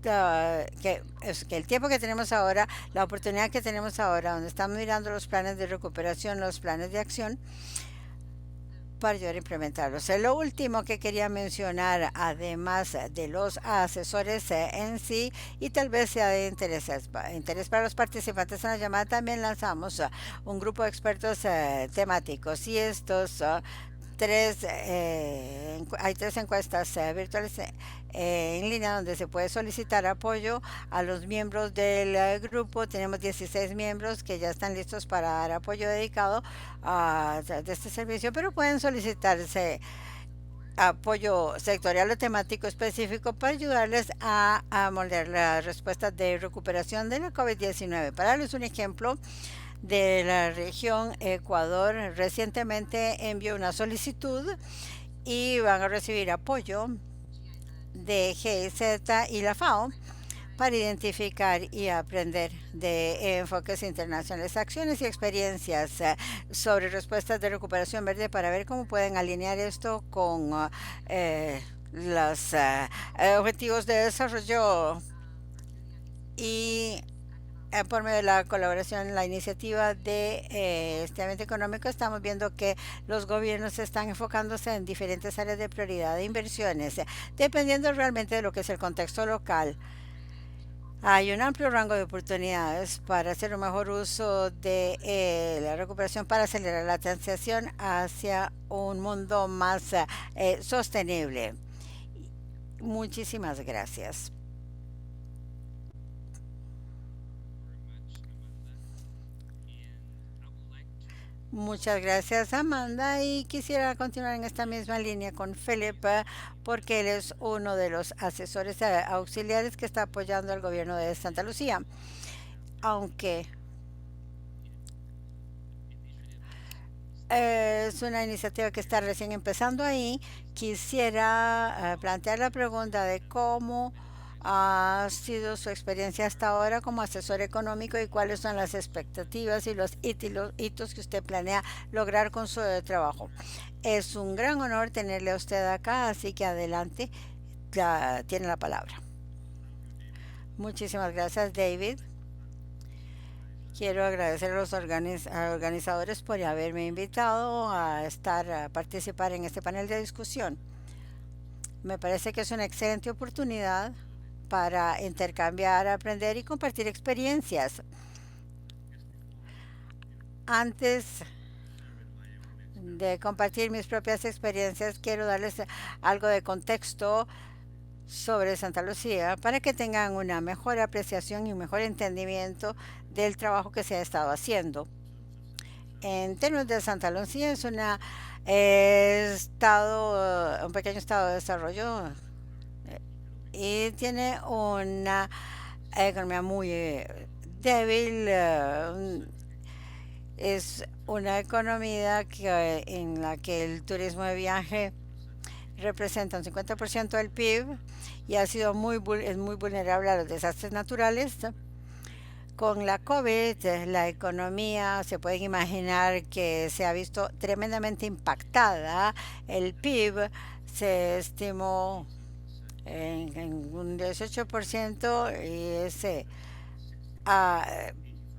[SPEAKER 4] que el tiempo que tenemos ahora, la oportunidad que tenemos ahora, donde estamos mirando los planes de recuperación, los planes de acción, para ayudar a implementarlos. Lo último que quería mencionar, además de los asesores en sí, y tal vez sea de interés para los participantes en la llamada, también lanzamos un grupo de expertos temáticos, y estos hay 3 encuestas virtuales en línea donde se puede solicitar apoyo a los miembros del grupo. Tenemos 16 miembros que ya están listos para dar apoyo dedicado de este servicio, pero pueden solicitarse apoyo sectorial o temático específico para ayudarles a moldear las respuestas de recuperación de la COVID-19. Para darles un ejemplo, de la región Ecuador recientemente envió una solicitud y van a recibir apoyo de GIZ y la FAO para identificar y aprender de enfoques internacionales, acciones y experiencias sobre respuestas de recuperación verde para ver cómo pueden alinear esto con los objetivos de desarrollo y por medio de la colaboración, la iniciativa de este ambiente económico, estamos viendo que los gobiernos están enfocándose en diferentes áreas de prioridad de inversiones, dependiendo realmente de lo que es el contexto local. Hay un amplio rango de oportunidades para hacer un mejor uso de la recuperación para acelerar la transición hacia un mundo más sostenible. Muchísimas gracias. Muchas gracias, Amanda, y quisiera continuar en esta misma línea con Felipe porque él es uno de los asesores auxiliares que está apoyando al gobierno de Santa Lucía. Aunque es una iniciativa que está recién empezando ahí, quisiera plantear la pregunta de cómo ha sido su experiencia hasta ahora como asesor económico y cuáles son las expectativas y los hitos que usted planea lograr con su trabajo. Es un gran honor tenerle a usted acá, así que adelante, tiene la palabra. Muchísimas gracias, David. Quiero agradecer a los organizadores por haberme invitado a participar en este panel de discusión. Me parece que es una excelente oportunidad para intercambiar, aprender y compartir experiencias. Antes de compartir mis propias experiencias, quiero darles algo de contexto sobre Santa Lucía para que tengan una mejor apreciación y un mejor entendimiento del trabajo que se ha estado haciendo. En términos de Santa Lucía, es un pequeño estado de desarrollo y tiene una economía muy débil. Es una economía en la que el turismo de viaje representa un 50% del PIB y es muy vulnerable a los desastres naturales. Con la COVID, la economía se pueden imaginar que se ha visto tremendamente impactada. El PIB se estimó en un 18% y ese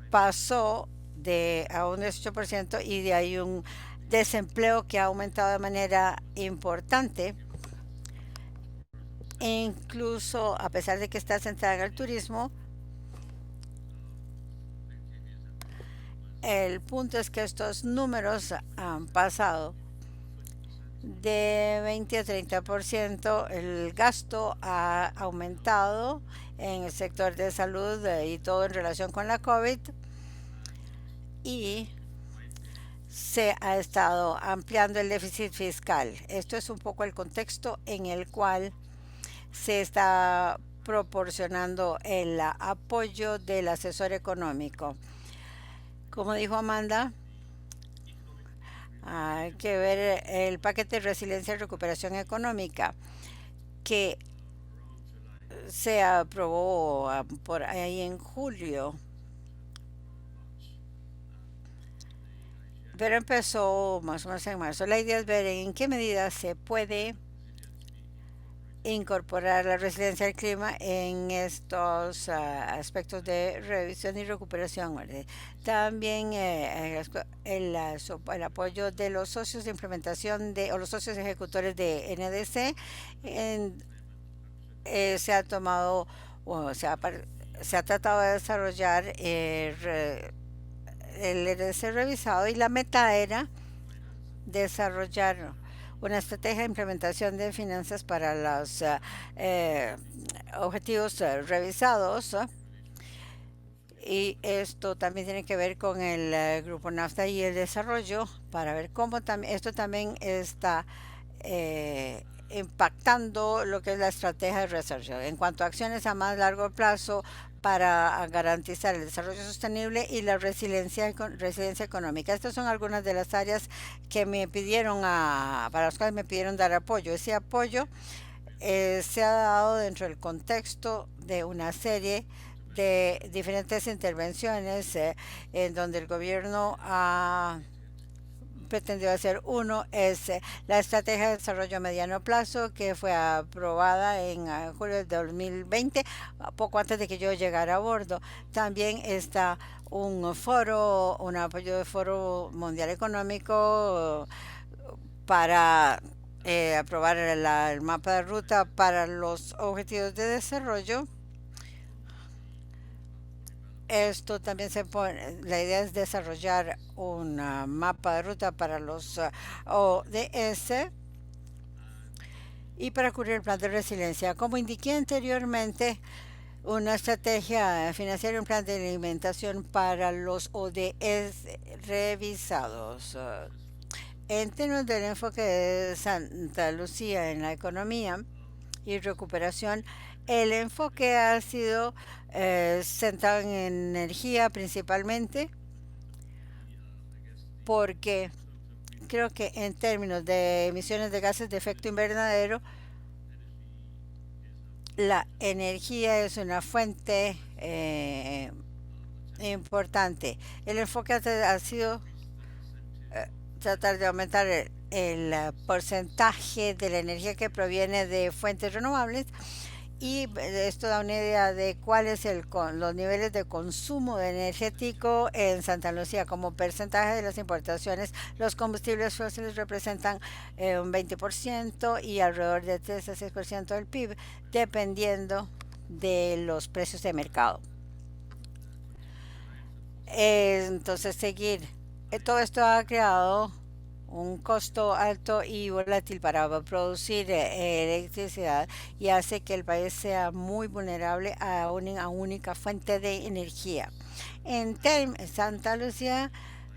[SPEAKER 4] pasó a un 18% y de ahí un desempleo que ha aumentado de manera importante. E incluso a pesar de que está centrada en el turismo, el punto es que estos números han pasado de 20 a 30%. El gasto ha aumentado en el sector de salud y todo en relación con la COVID. Y se ha estado ampliando el déficit fiscal. Esto es un poco el contexto en el cual se está proporcionando el apoyo del asesor económico. Como dijo Amanda, hay que ver el paquete de resiliencia y recuperación económica que se aprobó por ahí en julio. Pero empezó más o menos en marzo. La idea es ver en qué medida se puede incorporar la resiliencia al clima en estos aspectos de revisión y recuperación. También el apoyo de los socios de implementación o los socios ejecutores de NDC se ha tomado o se ha tratado de desarrollar el NDC revisado y la meta era desarrollar una estrategia de implementación de finanzas para los objetivos revisados. Y esto también tiene que ver con el grupo NAFTA y el desarrollo para ver cómo esto también está impactando lo que es la estrategia de desarrollo. En cuanto a acciones a más largo plazo para garantizar el desarrollo sostenible y la resiliencia económica. Estas son algunas de las áreas que me pidieron para las cuales me pidieron dar apoyo. Ese apoyo se ha dado dentro del contexto de una serie de diferentes intervenciones en donde el gobierno ha pretendió hacer. Uno es la estrategia de desarrollo a mediano plazo, que fue aprobada en julio del 2020, poco antes de que yo llegara a bordo. También está un apoyo de Foro Mundial Económico para aprobar el mapa de ruta para los objetivos de desarrollo. Esto también la idea es desarrollar un mapa de ruta para los ODS y para cubrir el plan de resiliencia. Como indiqué anteriormente, una estrategia financiera y un plan de alimentación para los ODS revisados. En términos del enfoque de Santa Lucía en la economía y recuperación, el enfoque ha sido centrado en energía principalmente, porque creo que en términos de emisiones de gases de efecto invernadero, la energía es una fuente importante. El enfoque ha sido tratar de aumentar el porcentaje de la energía que proviene de fuentes renovables, y esto da una idea de cuáles los niveles de consumo energético en Santa Lucía. Como porcentaje de las importaciones, los combustibles fósiles representan un 20% y alrededor de 3 a 6% del PIB, dependiendo de los precios de mercado. Entonces, todo esto ha creado un costo alto y volátil para producir electricidad, y hace que el país sea muy vulnerable a una única fuente de energía. Santa Lucía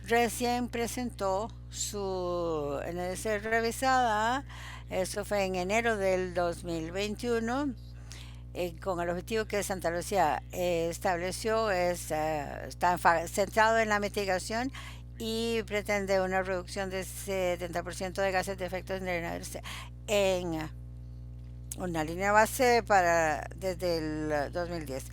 [SPEAKER 4] recién presentó su NDC revisada. Eso fue en enero del 2021. Con el objetivo que Santa Lucía estableció, está centrado en la mitigación y pretende una reducción de 70% de gases de efecto invernadero en una línea base desde el 2010.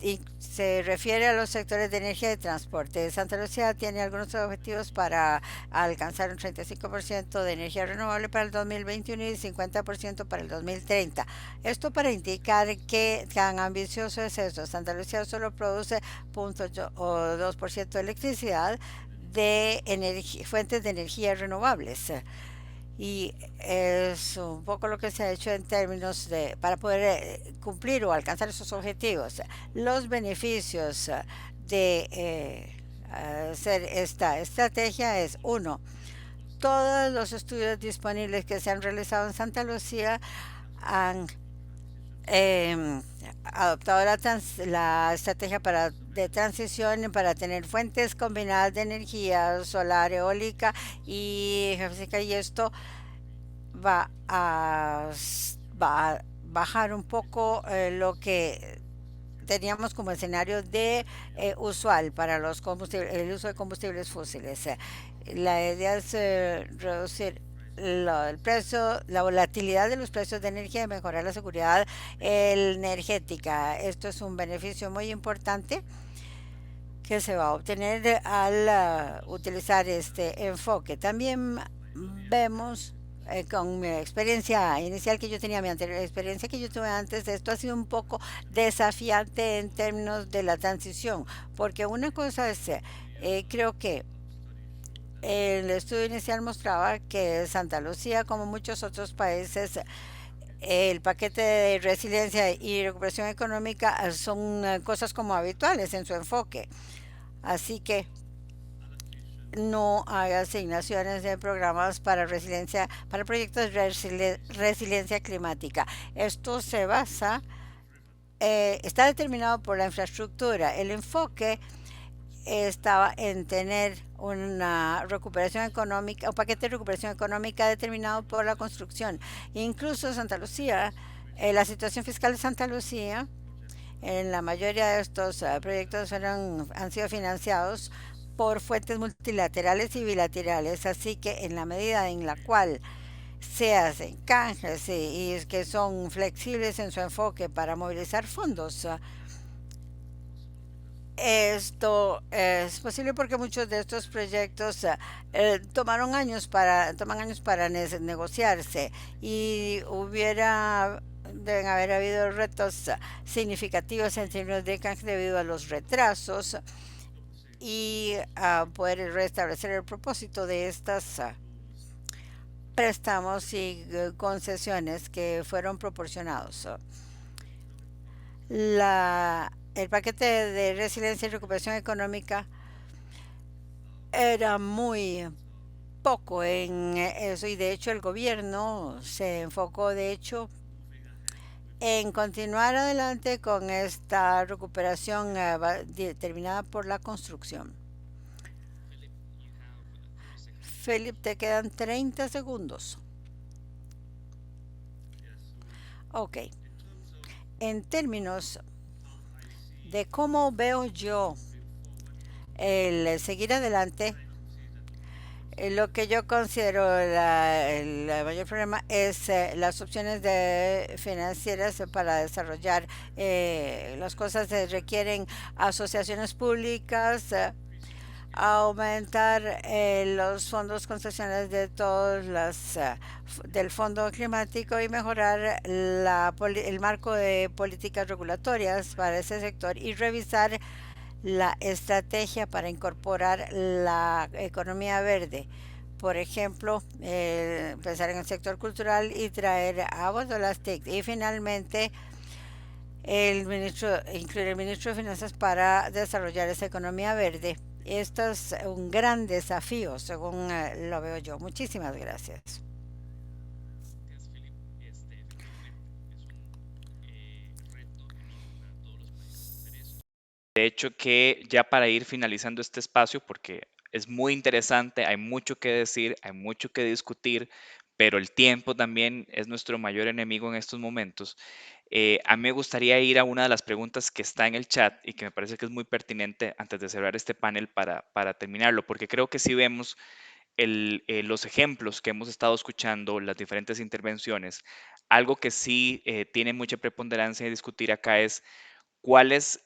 [SPEAKER 4] Y se refiere a los sectores de energía y transporte. Santa Lucía tiene algunos objetivos para alcanzar un 35% de energía renovable para el 2021 y 50% para el 2030. Esto para indicar qué tan ambicioso es eso. Santa Lucía solo produce 0.2% de electricidad de fuentes de energía renovables. Y es un poco lo que se ha hecho en términos para poder cumplir o alcanzar esos objetivos. Los beneficios de hacer esta estrategia es: uno, todos los estudios disponibles que se han realizado en Santa Lucía han adoptado la estrategia de transición para tener fuentes combinadas de energía solar, eólica y geofísica, y esto va a bajar un poco lo que teníamos como escenario de usual para el uso de combustibles fósiles. La idea es reducir el precio, la volatilidad de los precios de energía y mejorar la seguridad energética. Esto es un beneficio muy importante que se va a obtener al utilizar este enfoque. También vemos con mi experiencia inicial que yo tenía, mi anterior experiencia que yo tuve antes, esto ha sido un poco desafiante en términos de la transición, porque una cosa es, creo que el estudio inicial mostraba que Santa Lucía, como muchos otros países, el paquete de resiliencia y recuperación económica son cosas como habituales en su enfoque. Así que no hay asignaciones de programas para proyectos de resiliencia climática. Esto se basa, está determinado por la infraestructura. El enfoque estaba en tener una recuperación económica, un paquete de recuperación económica determinado por la construcción. Incluso Santa Lucía, la situación fiscal de Santa Lucía, en la mayoría de estos proyectos han sido financiados por fuentes multilaterales y bilaterales, así que en la medida en la cual se hacen canjes y que son flexibles en su enfoque para movilizar fondos, esto es posible porque muchos de estos proyectos toman años para negociarse y deben haber habido retos significativos en términos de canje debido a los retrasos y a poder restablecer el propósito de estas préstamos y concesiones que fueron proporcionados. El paquete de resiliencia y recuperación económica era muy poco en eso y de hecho el gobierno se enfocó de hecho en continuar adelante con esta recuperación determinada por la construcción. Philip, te quedan 30 segundos. Ok. En términos de cómo veo yo el seguir adelante, lo que yo considero el mayor problema es las opciones financieras para desarrollar las cosas. Requieren asociaciones públicas, aumentar los fondos concesionales de todos del fondo climático y mejorar el marco de políticas regulatorias para ese sector y revisar la estrategia para incorporar la economía verde. Por ejemplo, pensar en el sector cultural y traer aguas de las TIC. Y finalmente, incluir el ministro de Finanzas para desarrollar esa economía verde. Esto es un gran desafío, según lo veo yo. Muchísimas gracias.
[SPEAKER 5] De hecho, que ya para ir finalizando este espacio, porque es muy interesante, hay mucho que decir, hay mucho que discutir, pero el tiempo también es nuestro mayor enemigo en estos momentos. A mí me gustaría ir a una de las preguntas que está en el chat y que me parece que es muy pertinente antes de cerrar este panel para terminarlo, porque creo que si vemos los ejemplos que hemos estado escuchando, las diferentes intervenciones, algo que sí tiene mucha preponderancia de discutir acá es cuáles,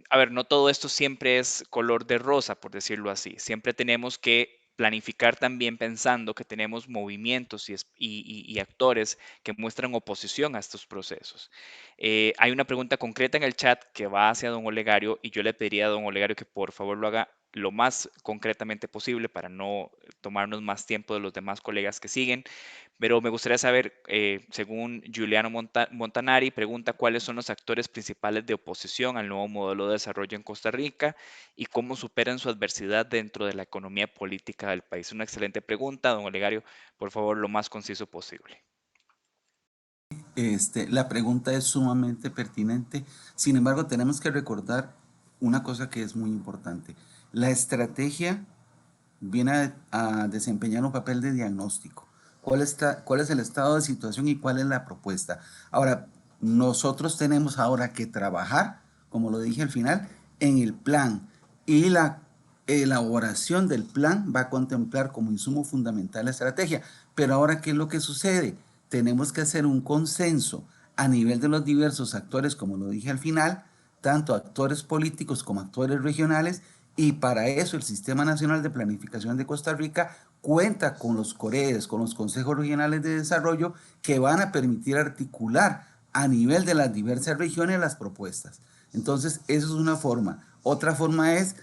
[SPEAKER 5] a ver, no todo esto siempre es color de rosa, por decirlo así. Siempre tenemos que planificar también pensando que tenemos movimientos y actores que muestran oposición a estos procesos. Hay una pregunta concreta en el chat que va hacia don Olegario y yo le pediría a don Olegario que por favor lo haga lo más concretamente posible para no tomarnos más tiempo de los demás colegas que siguen. Pero me gustaría saber, según Giuliano Montanari, pregunta cuáles son los actores principales de oposición al nuevo modelo de desarrollo en Costa Rica y cómo superan su adversidad dentro de la economía política del país. Una excelente pregunta, don Olegario, por favor, lo más conciso posible.
[SPEAKER 7] La pregunta es sumamente pertinente. Sin embargo, tenemos que recordar una cosa que es muy importante. La estrategia viene a desempeñar un papel de diagnóstico. ¿Cuál es el estado de situación y cuál es la propuesta? Ahora, nosotros tenemos ahora que trabajar, como lo dije al final, en el plan, y la elaboración del plan va a contemplar como insumo fundamental la estrategia. Pero ahora, ¿qué es lo que sucede? Tenemos que hacer un consenso a nivel de los diversos actores, como lo dije al final, tanto actores políticos como actores regionales, y para eso el Sistema Nacional de Planificación de Costa Rica cuenta con los COREDES, con los Consejos Regionales de Desarrollo, que van a permitir articular a nivel de las diversas regiones las propuestas. Entonces, eso es una forma. Otra forma es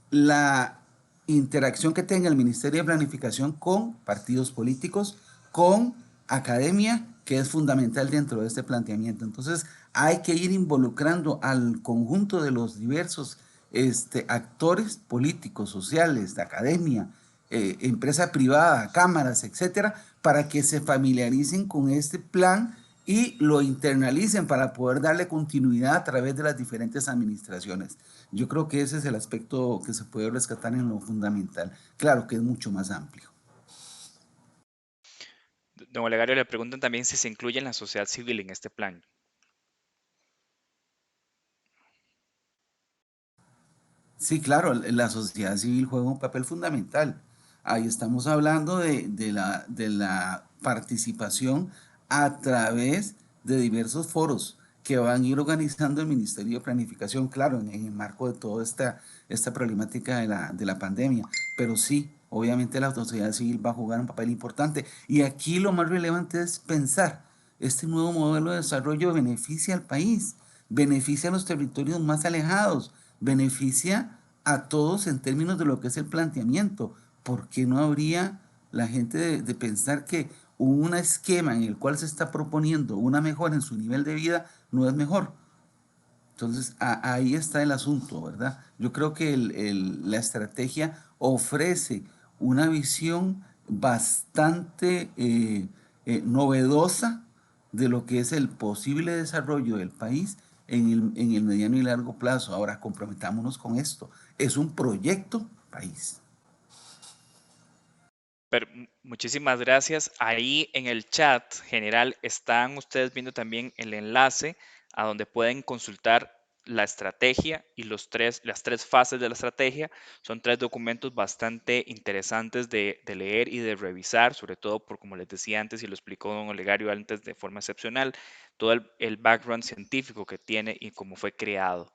[SPEAKER 7] la interacción que tenga el Ministerio de Planificación con partidos políticos, con academia, que es fundamental dentro de este planteamiento. Entonces, hay que ir involucrando al conjunto de los diversos actores políticos, sociales, de academia, empresa privada, cámaras, etcétera, para que se familiaricen con este plan y lo internalicen para poder darle continuidad a través de las diferentes administraciones. Yo creo que ese es el aspecto que se puede rescatar en lo fundamental. Claro que es mucho más amplio.
[SPEAKER 5] Don Olegario, le preguntan también si se incluye la sociedad civil en este plan.
[SPEAKER 7] Sí, claro, la sociedad civil juega un papel fundamental. Ahí estamos hablando de la participación a través de diversos foros que van a ir organizando el Ministerio de Planificación, claro, en el marco de toda esta problemática de la pandemia. Pero sí, obviamente la sociedad civil va a jugar un papel importante. Y aquí lo más relevante es pensar, este nuevo modelo de desarrollo beneficia al país, beneficia a los territorios más alejados, beneficia a todos en términos de lo que es el planteamiento. ¿Por qué no habría la gente de pensar que un esquema en el cual se está proponiendo una mejora en su nivel de vida no es mejor? Entonces, ahí está el asunto, ¿verdad? Yo creo que la estrategia ofrece una visión bastante novedosa de lo que es el posible desarrollo del país en el mediano y largo plazo. Ahora, comprometámonos con esto. Es un proyecto país.
[SPEAKER 5] Pero muchísimas gracias. Ahí en el chat general están ustedes viendo también el enlace a donde pueden consultar la estrategia y las tres fases de la estrategia. Son tres documentos bastante interesantes de leer y de revisar, sobre todo por, como les decía antes y lo explicó don Olegario antes de forma excepcional, todo el background científico que tiene y cómo fue creado.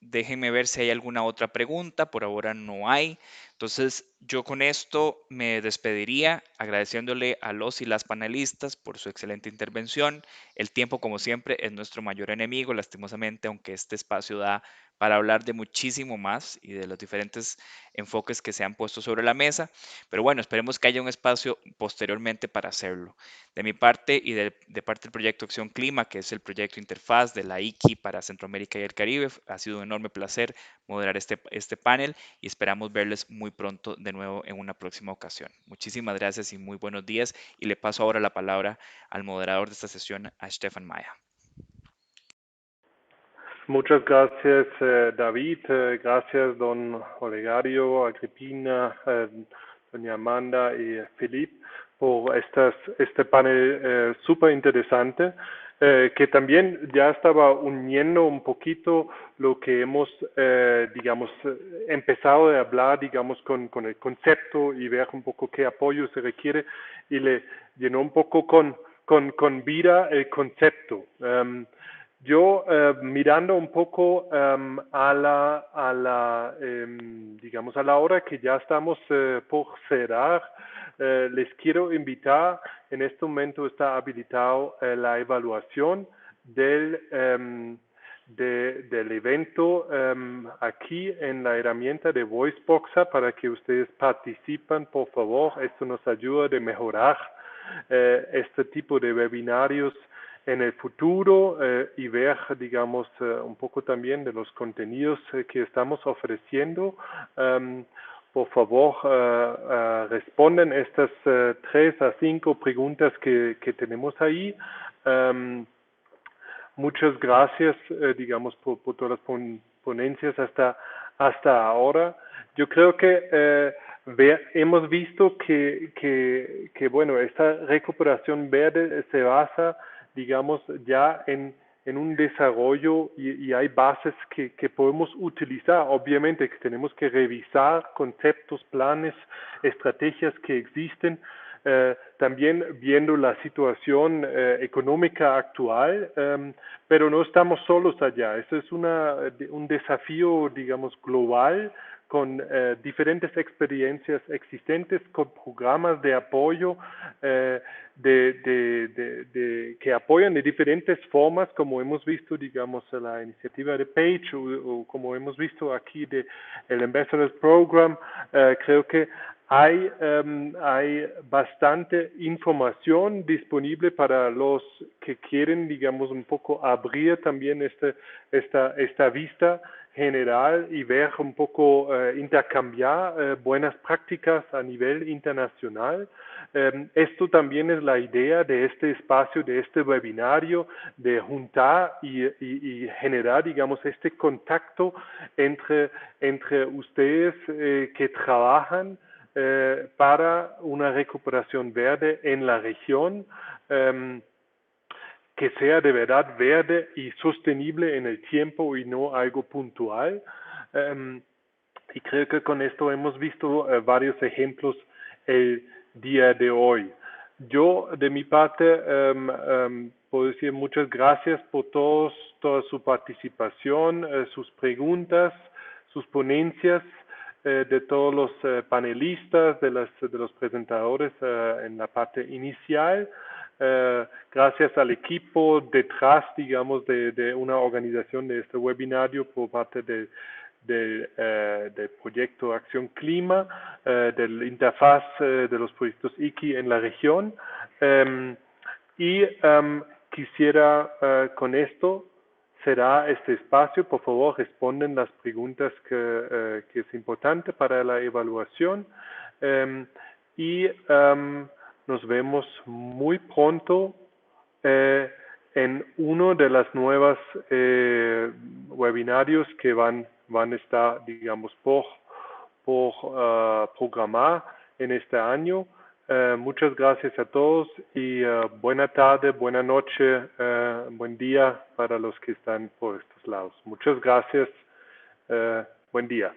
[SPEAKER 5] Déjenme ver si hay alguna otra pregunta. Por ahora no hay. Entonces, yo con esto me despediría agradeciéndole a los y las panelistas por su excelente intervención. El tiempo, como siempre, es nuestro mayor enemigo, lastimosamente, aunque este espacio da para hablar de muchísimo más y de los diferentes enfoques que se han puesto sobre la mesa. Pero bueno, esperemos que haya un espacio posteriormente para hacerlo. De mi parte y de parte del proyecto Acción Clima, que es el proyecto interfaz de la IKI para Centroamérica y el Caribe, ha sido un enorme placer moderar este panel y esperamos verles muy pronto de nuevo en una próxima ocasión. Muchísimas gracias y muy buenos días. Y le paso ahora la palabra al moderador de esta sesión, a Stefan Maya.
[SPEAKER 1] Muchas gracias, David. Gracias, don Olegario, Agripina, doña Amanda y Felipe, por este panel súper interesante, que también ya estaba uniendo un poquito lo que hemos, digamos, empezado a hablar, digamos, con el concepto y ver un poco qué apoyo se requiere, y le llenó un poco con vida el concepto. Yo, mirando un poco digamos, a la hora que ya estamos por cerrar, les quiero invitar, en este momento está habilitado la evaluación del evento aquí en la herramienta de VoiceBoxer para que ustedes participen, por favor. Esto nos ayuda a mejorar este tipo de webinarios en el futuro y ver, digamos, un poco también de los contenidos que estamos ofreciendo. Por favor, responden estas 3 a 5 preguntas que tenemos ahí. Muchas gracias, digamos, por todas las ponencias hasta ahora. Yo creo que hemos visto que, bueno, esta recuperación verde se basa, digamos, ya en un desarrollo y hay bases que podemos utilizar. Obviamente que tenemos que revisar conceptos, planes, estrategias que existen, también viendo la situación económica actual, pero no estamos solos allá. Eso es un desafío, digamos, global, con diferentes experiencias existentes, con programas de apoyo que apoyan de diferentes formas, como hemos visto, digamos, la iniciativa de Page o como hemos visto aquí el Ambassadors Program. Creo que hay bastante información disponible para los que quieren, digamos, un poco abrir también esta vista general y ver un poco, intercambiar buenas prácticas a nivel internacional. Esto también es la idea de este espacio, de este webinario, de juntar y generar, digamos, este contacto entre ustedes que trabajan para una recuperación verde en la región, que sea de verdad verde y sostenible en el tiempo y no algo puntual. Y creo que con esto hemos visto varios ejemplos el día de hoy. Yo, de mi parte, puedo decir muchas gracias por toda su participación, sus preguntas, sus ponencias, de todos los panelistas, de los presentadores en la parte inicial. Gracias al equipo detrás, digamos, de una organización de este webinario por parte del proyecto Acción Clima, del interfaz de los proyectos IKI en la región. Quisiera con esto será este espacio. Por favor, responden las preguntas que es importante para la evaluación. Nos vemos muy pronto en uno de las nuevas webinarios que van a estar, digamos, por programar en este año. Muchas gracias a todos y buena tarde, buena noche, buen día para los que están por estos lados. Muchas gracias. Buen día.